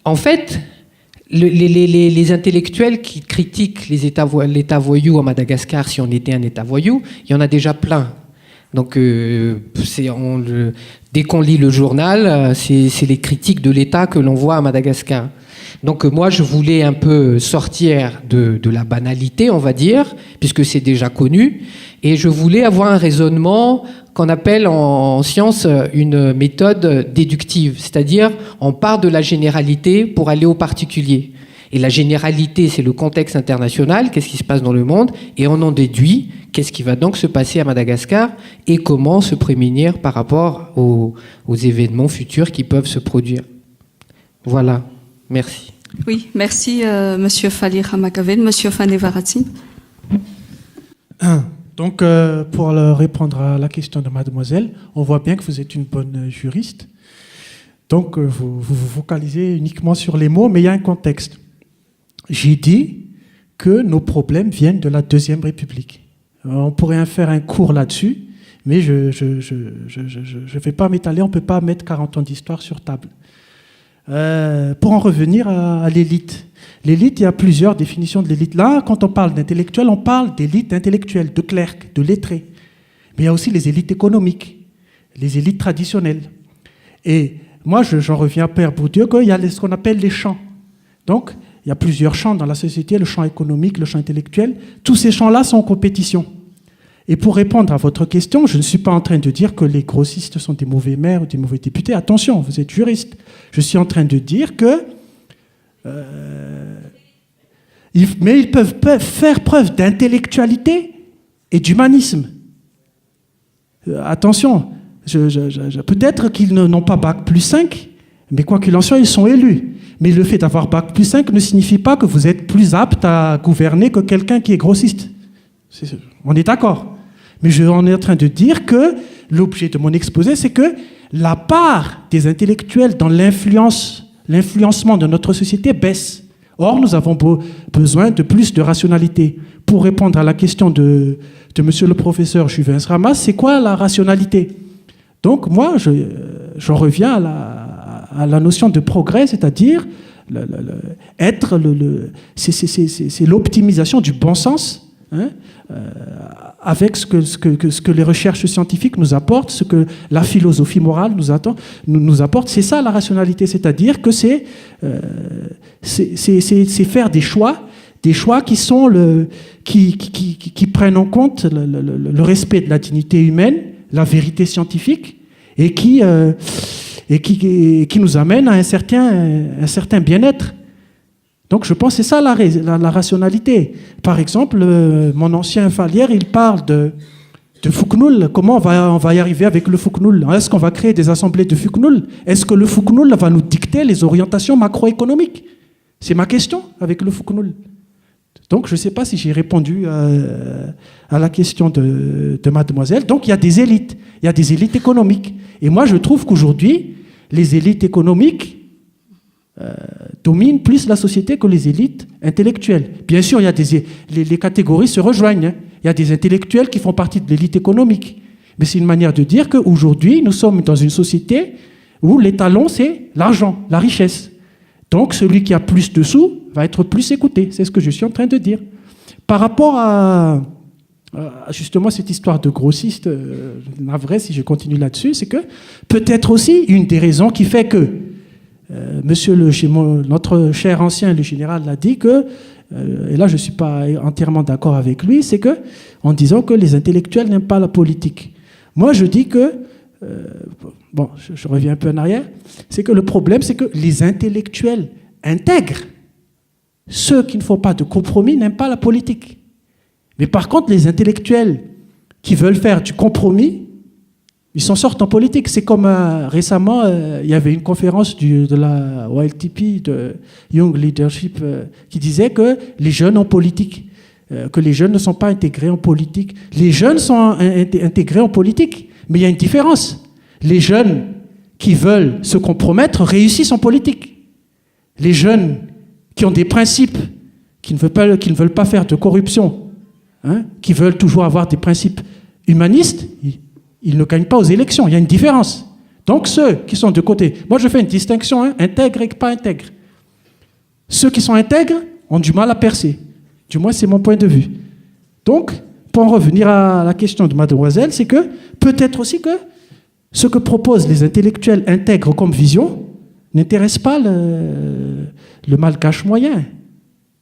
En fait, les intellectuels qui critiquent l'État voyou à Madagascar, si on était un État voyou, il y en a déjà plein. Donc, dès qu'on lit le journal, c'est les critiques de l'État que l'on voit à Madagascar. Donc moi, je voulais un peu sortir de la banalité, on va dire, puisque c'est déjà connu, et je voulais avoir un raisonnement qu'on appelle en science une méthode déductive, c'est-à-dire on part de la généralité pour aller au particulier. Et la généralité, c'est le contexte international, qu'est-ce qui se passe dans le monde, et on en déduit qu'est-ce qui va donc se passer à Madagascar et comment se prémunir par rapport aux événements futurs qui peuvent se produire. Voilà, merci. Oui, merci Monsieur Fali Ramakaven. Monsieur Fanevaratsi. Donc, pour répondre à la question de mademoiselle, on voit bien que vous êtes une bonne juriste. Donc, vous vous focalisez uniquement sur les mots, mais il y a un contexte. J'ai dit que nos problèmes viennent de la Deuxième République. On pourrait faire un cours là-dessus, mais je ne vais pas m'étaler, on ne peut pas mettre 40 ans d'histoire sur table. Pour en revenir à l'élite. L'élite, il y a plusieurs définitions de l'élite. Là, quand on parle d'intellectuels, on parle d'élite intellectuelle, de clercs, de lettrés. Mais il y a aussi les élites économiques, les élites traditionnelles. Et moi, j'en reviens à Père Bourdieu, qu'il y a ce qu'on appelle les champs. Donc, il y a plusieurs champs dans la société, le champ économique, le champ intellectuel. Tous ces champs-là sont en compétition. Et pour répondre à votre question, je ne suis pas en train de dire que les grossistes sont des mauvais maires ou des mauvais députés. Attention, vous êtes juriste. Je suis en train de dire que... mais ils peuvent faire preuve d'intellectualité et d'humanisme. Attention, peut-être qu'ils n'ont pas bac plus 5, mais quoi qu'il en soit, ils sont élus. Mais le fait d'avoir bac plus 5 ne signifie pas que vous êtes plus apte à gouverner que quelqu'un qui est grossiste. On est d'accord. Mais on est en train de dire que l'objet de mon exposé, c'est que la part des intellectuels dans l'influencement de notre société baisse. Or, nous avons besoin de plus de rationalité. Pour répondre à la question de monsieur le professeur Juvens Ramas, c'est quoi la rationalité? Donc, moi, j'en reviens à la notion de progrès, c'est-à-dire c'est l'optimisation du bon sens, hein, avec ce que les recherches scientifiques nous apportent, ce que la philosophie morale nous apporte. C'est ça la rationalité, c'est-à-dire que c'est faire des choix qui sont qui prennent en compte le respect de la dignité humaine, la vérité scientifique, et qui nous amènent à un certain bien-être. Donc je pense que c'est ça la rationalité. Par exemple, mon ancien Vallière, il parle de Foucnoul. Comment on va y arriver avec le Foucnoul? Est-ce qu'on va créer des assemblées de Foucnoul? Est-ce que le Foucnoul va nous dicter les orientations macroéconomiques? C'est ma question avec le Foucnoul. Donc je ne sais pas si j'ai répondu à la question de mademoiselle. Donc il y a des élites économiques. Et moi je trouve qu'aujourd'hui, les élites économiques dominent plus la société que les élites intellectuelles. Bien sûr, il y a les catégories se rejoignent. Hein. Il y a des intellectuels qui font partie de l'élite économique. Mais c'est une manière de dire qu'aujourd'hui, nous sommes dans une société où l'étalon, c'est l'argent, la richesse. Donc, celui qui a plus de sous va être plus écouté. C'est ce que je suis en train de dire. Par rapport à justement cette histoire de grossiste, navré si je continue là-dessus, c'est que peut-être aussi une des raisons qui fait que notre cher ancien, le général, l'a dit que, et là je ne suis pas entièrement d'accord avec lui, c'est que, en disant que les intellectuels n'aiment pas la politique. Moi je dis que, je reviens un peu en arrière, c'est que le problème c'est que les intellectuels intègres, ceux qui ne font pas de compromis n'aiment pas la politique. Mais par contre les intellectuels qui veulent faire du compromis, ils s'en sortent en politique. C'est comme récemment, il y avait une conférence de la YLTP, de Young Leadership, qui disait que les jeunes en politique, que les jeunes ne sont pas intégrés en politique. Les jeunes sont intégrés en politique, mais il y a une différence. Les jeunes qui veulent se compromettre réussissent en politique. Les jeunes qui ont des principes, qui ne veulent pas faire de corruption, hein, qui veulent toujours avoir des principes humanistes, ils ne gagnent pas aux élections. Il y a une différence. Donc ceux qui sont de côté, moi je fais une distinction, hein, intègre et pas intègre. Ceux qui sont intègres ont du mal à percer. Du moins, c'est mon point de vue. Donc, pour en revenir à la question de mademoiselle, c'est que peut-être aussi que ce que proposent les intellectuels intègres comme vision n'intéresse pas le malgache moyen.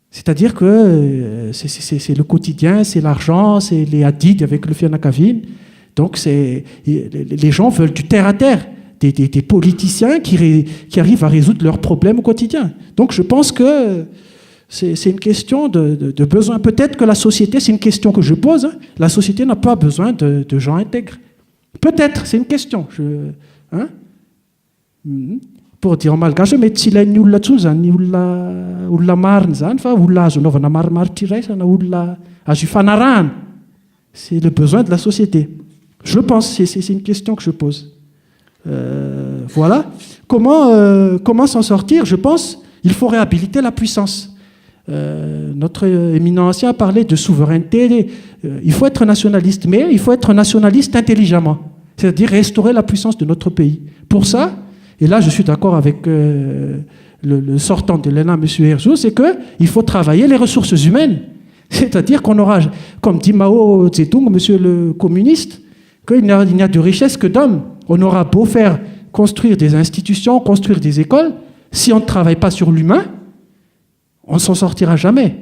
C'est-à-dire que c'est le quotidien, c'est l'argent, c'est les hadiths avec le fianakavine. Donc les gens veulent du terre-à-terre, des politiciens qui arrivent à résoudre leurs problèmes au quotidien. Donc je pense que c'est une question de besoin. Peut-être que la société, c'est une question que je pose, hein, la société n'a pas besoin de gens intègres. Peut-être, c'est une question. Pour dire en malgache, mais si la ni ulla tsoza ni ulla marina zany fa ulla azo anaovana maromaro tiraisana ulla azo ifanarahana. C'est le besoin de la société. Je pense, c'est une question que je pose. Voilà. Comment s'en sortir? Je pense il faut réhabiliter la puissance. Notre éminent ancien a parlé de souveraineté. Il faut être nationaliste, mais il faut être nationaliste intelligemment. C'est-à-dire restaurer la puissance de notre pays. Pour ça, et là je suis d'accord avec le sortant de l'ENA, M. Herzog, c'est qu'il faut travailler les ressources humaines. C'est-à-dire qu'on aura, comme dit Mao Zedong, monsieur le communiste, qu'il n'y a de richesse que d'hommes. On aura beau faire construire des institutions, construire des écoles, si on ne travaille pas sur l'humain, on ne s'en sortira jamais.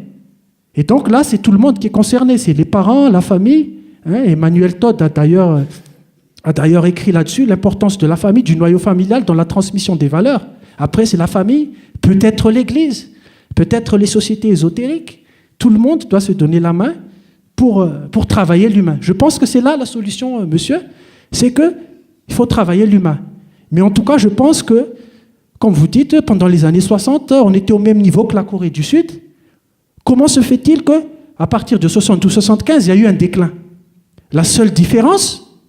Et donc là, c'est tout le monde qui est concerné. C'est les parents, la famille. Emmanuel Todd a d'ailleurs écrit là-dessus l'importance de la famille, du noyau familial dans la transmission des valeurs. Après, c'est la famille, peut-être l'Église, peut-être les sociétés ésotériques. Tout le monde doit se donner la main pour travailler l'humain. Je pense que c'est là la solution, monsieur. C'est qu'il faut travailler l'humain. Mais en tout cas, je pense que, comme vous dites, pendant les années 60, on était au même niveau que la Corée du Sud. Comment se fait-il qu'à partir de 72-75, il y a eu un déclin? La seule différence,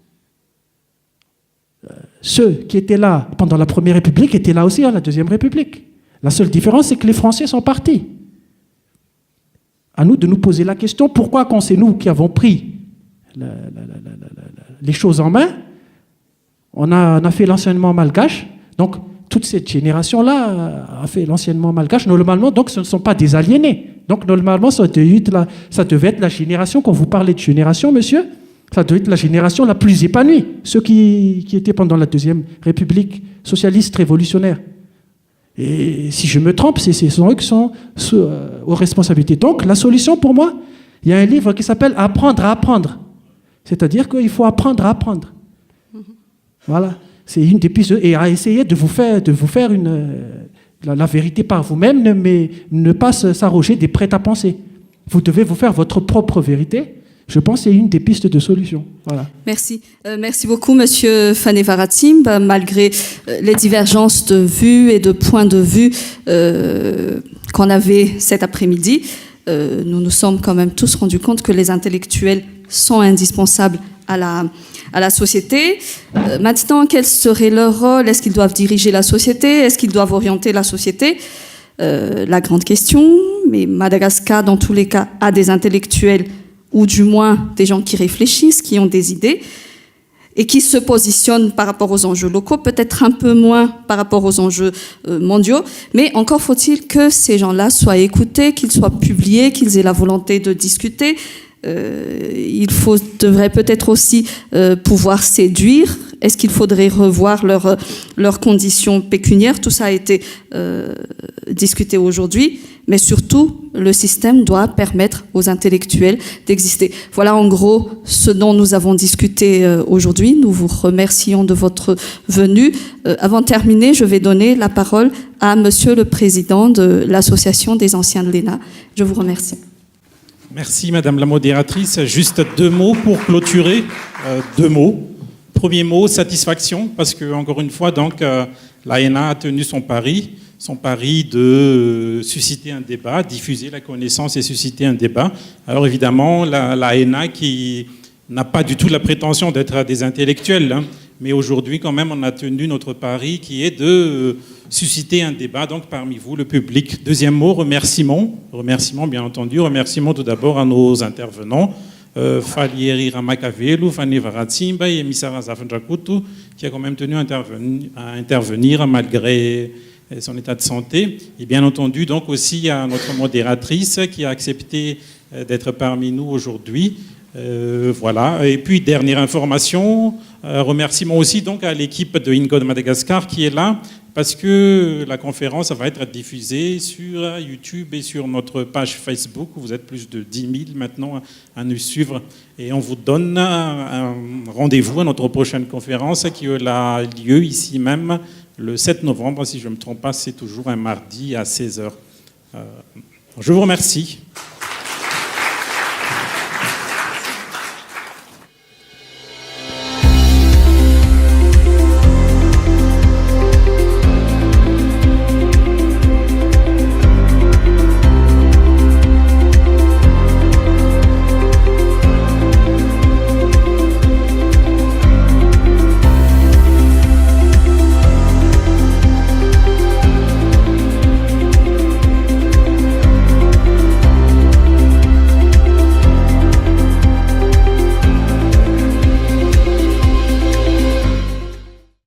ceux qui étaient là pendant la Première République étaient là aussi à la Deuxième République. La seule différence, c'est que les Français sont partis. À nous de nous poser la question, pourquoi quand c'est nous qui avons pris les choses en main, on a fait l'enseignement malgache, donc toute cette génération-là a fait l'enseignement malgache. Normalement, donc, ce ne sont pas des aliénés. Donc, normalement, ça devait être la génération, quand vous parlez de génération, monsieur, ça devait être la génération la plus épanouie, ceux qui étaient pendant la Deuxième République socialiste révolutionnaire. Et si je me trompe, ce sont eux qui sont aux responsabilités. Donc, la solution pour moi, il y a un livre qui s'appelle « Apprendre à apprendre ». C'est-à-dire qu'il faut apprendre à apprendre. Voilà. C'est une des pistes. Et à essayer de vous faire la vérité par vous-même, mais ne pas s'arroger des prêts-à-penser. Vous devez vous faire votre propre vérité. Je pense que c'est une des pistes de solution. Voilà. Merci. Merci beaucoup, Monsieur Fanevaratim. Malgré les divergences de vues et de points de vue qu'on avait cet après-midi, nous nous sommes quand même tous rendus compte que les intellectuels sont indispensables à la société. Maintenant, quel serait leur rôle? Est-ce qu'ils doivent diriger la société? Est-ce qu'ils doivent orienter la société? La grande question. Mais Madagascar, dans tous les cas, a des intellectuels, ou du moins des gens qui réfléchissent, qui ont des idées, et qui se positionnent par rapport aux enjeux locaux, peut-être un peu moins par rapport aux enjeux mondiaux, mais encore faut-il que ces gens-là soient écoutés, qu'ils soient publiés, qu'ils aient la volonté de discuter. Il devrait peut-être aussi pouvoir séduire. Est-ce qu'il faudrait revoir leurs conditions pécuniaires? Tout ça a été discuté aujourd'hui. Mais surtout, le système doit permettre aux intellectuels d'exister. Voilà en gros ce dont nous avons discuté aujourd'hui. Nous vous remercions de votre venue. Avant de terminer, je vais donner la parole à Monsieur le Président de l'Association des anciens de l'ENA. Je vous remercie. Merci Madame la modératrice. Juste 2 mots pour clôturer. 2 mots. Premier mot, satisfaction, parce que encore une fois, donc, l'AENA a tenu son pari de susciter un débat, diffuser la connaissance et susciter un débat. Alors évidemment, l'AENA qui n'a pas du tout la prétention d'être des intellectuels, hein, mais aujourd'hui quand même on a tenu notre pari qui est de susciter un débat donc parmi vous, le public. Deuxième mot, remerciements bien entendu. Remerciements tout d'abord à nos intervenants, Falieri Ramakavelu, Fanny Varatsimba et Misara Zafandrakutu, qui a quand même tenu à intervenir malgré son état de santé. Et bien entendu, donc aussi à notre modératrice qui a accepté d'être parmi nous aujourd'hui. Voilà. Et puis, dernière information, remerciement aussi donc à l'équipe de INCO de Madagascar qui est là, parce que la conférence va être diffusée sur YouTube et sur notre page Facebook. Vous êtes plus de 10 000 maintenant à nous suivre. Et on vous donne un rendez-vous à notre prochaine conférence qui a lieu ici même le 7 novembre. Si je ne me trompe pas, c'est toujours un mardi à 16h. Je vous remercie.